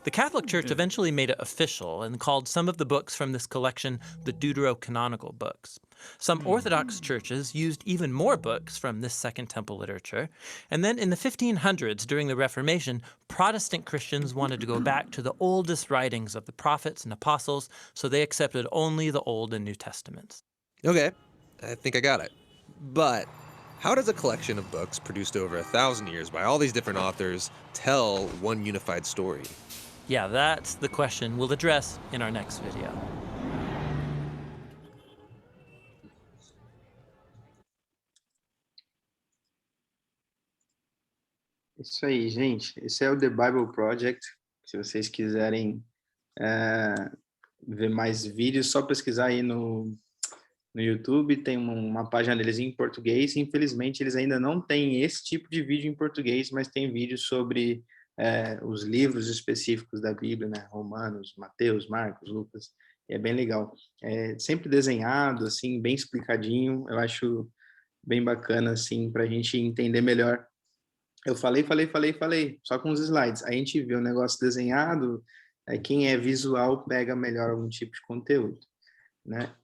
Speaker 8: The Catholic Church eventually made it official and called some of the books from this collection the Deuterocanonical books. Some Orthodox churches used even more books from this Second Temple literature. And then in the 1500s, during the Reformation, Protestant Christians wanted to go back to the oldest writings of the prophets and apostles, so they accepted only the Old and New Testaments.
Speaker 9: Okay, I think I got it. But how does a collection of books produced over 1,000 years by all these different authors tell one unified story?
Speaker 8: Yeah, that's the question we'll address in our next video.
Speaker 1: Isso aí, gente. Esse é o The Bible Project. Se vocês quiserem ver mais vídeos, só pesquisar aí no YouTube. Tem uma página deles em português. Infelizmente, eles ainda não têm esse tipo de vídeo em português, mas tem vídeos sobre os livros específicos da Bíblia, né? Romanos, Mateus, Marcos, Lucas. E é bem legal. É sempre desenhado, assim, bem explicadinho. Eu acho bem bacana, assim, para a gente entender melhor. Eu falei, só com os slides. Aí a gente vê o negócio desenhado, quem é visual pega melhor algum tipo de conteúdo, né?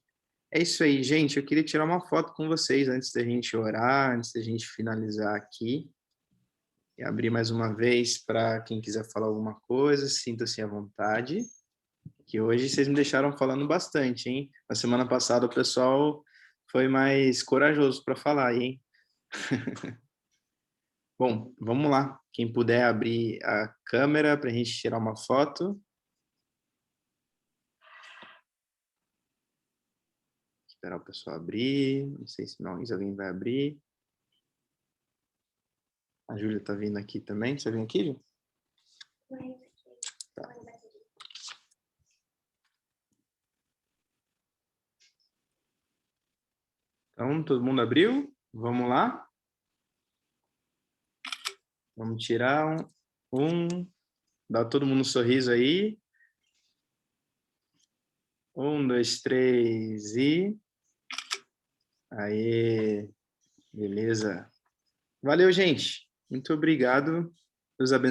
Speaker 1: É isso aí, gente. Eu queria tirar uma foto com vocês antes da gente orar, antes da gente finalizar aqui. E abrir mais uma vez para quem quiser falar alguma coisa, sinta-se à vontade. Que hoje vocês me deixaram falando bastante, hein? Na semana passada o pessoal foi mais corajoso para falar, hein? Bom, vamos lá. Quem puder abrir a câmera para a gente tirar uma foto. Esperar o pessoal abrir. Não sei se alguém vai abrir. A Júlia está vindo aqui também. Você vem aqui, Júlia? Tá. Então, todo mundo abriu? Vamos lá? Vamos tirar dá todo mundo um sorriso aí. 1, 2, 3 e... Aê! Beleza. Valeu, gente. Muito obrigado. Deus abençoe.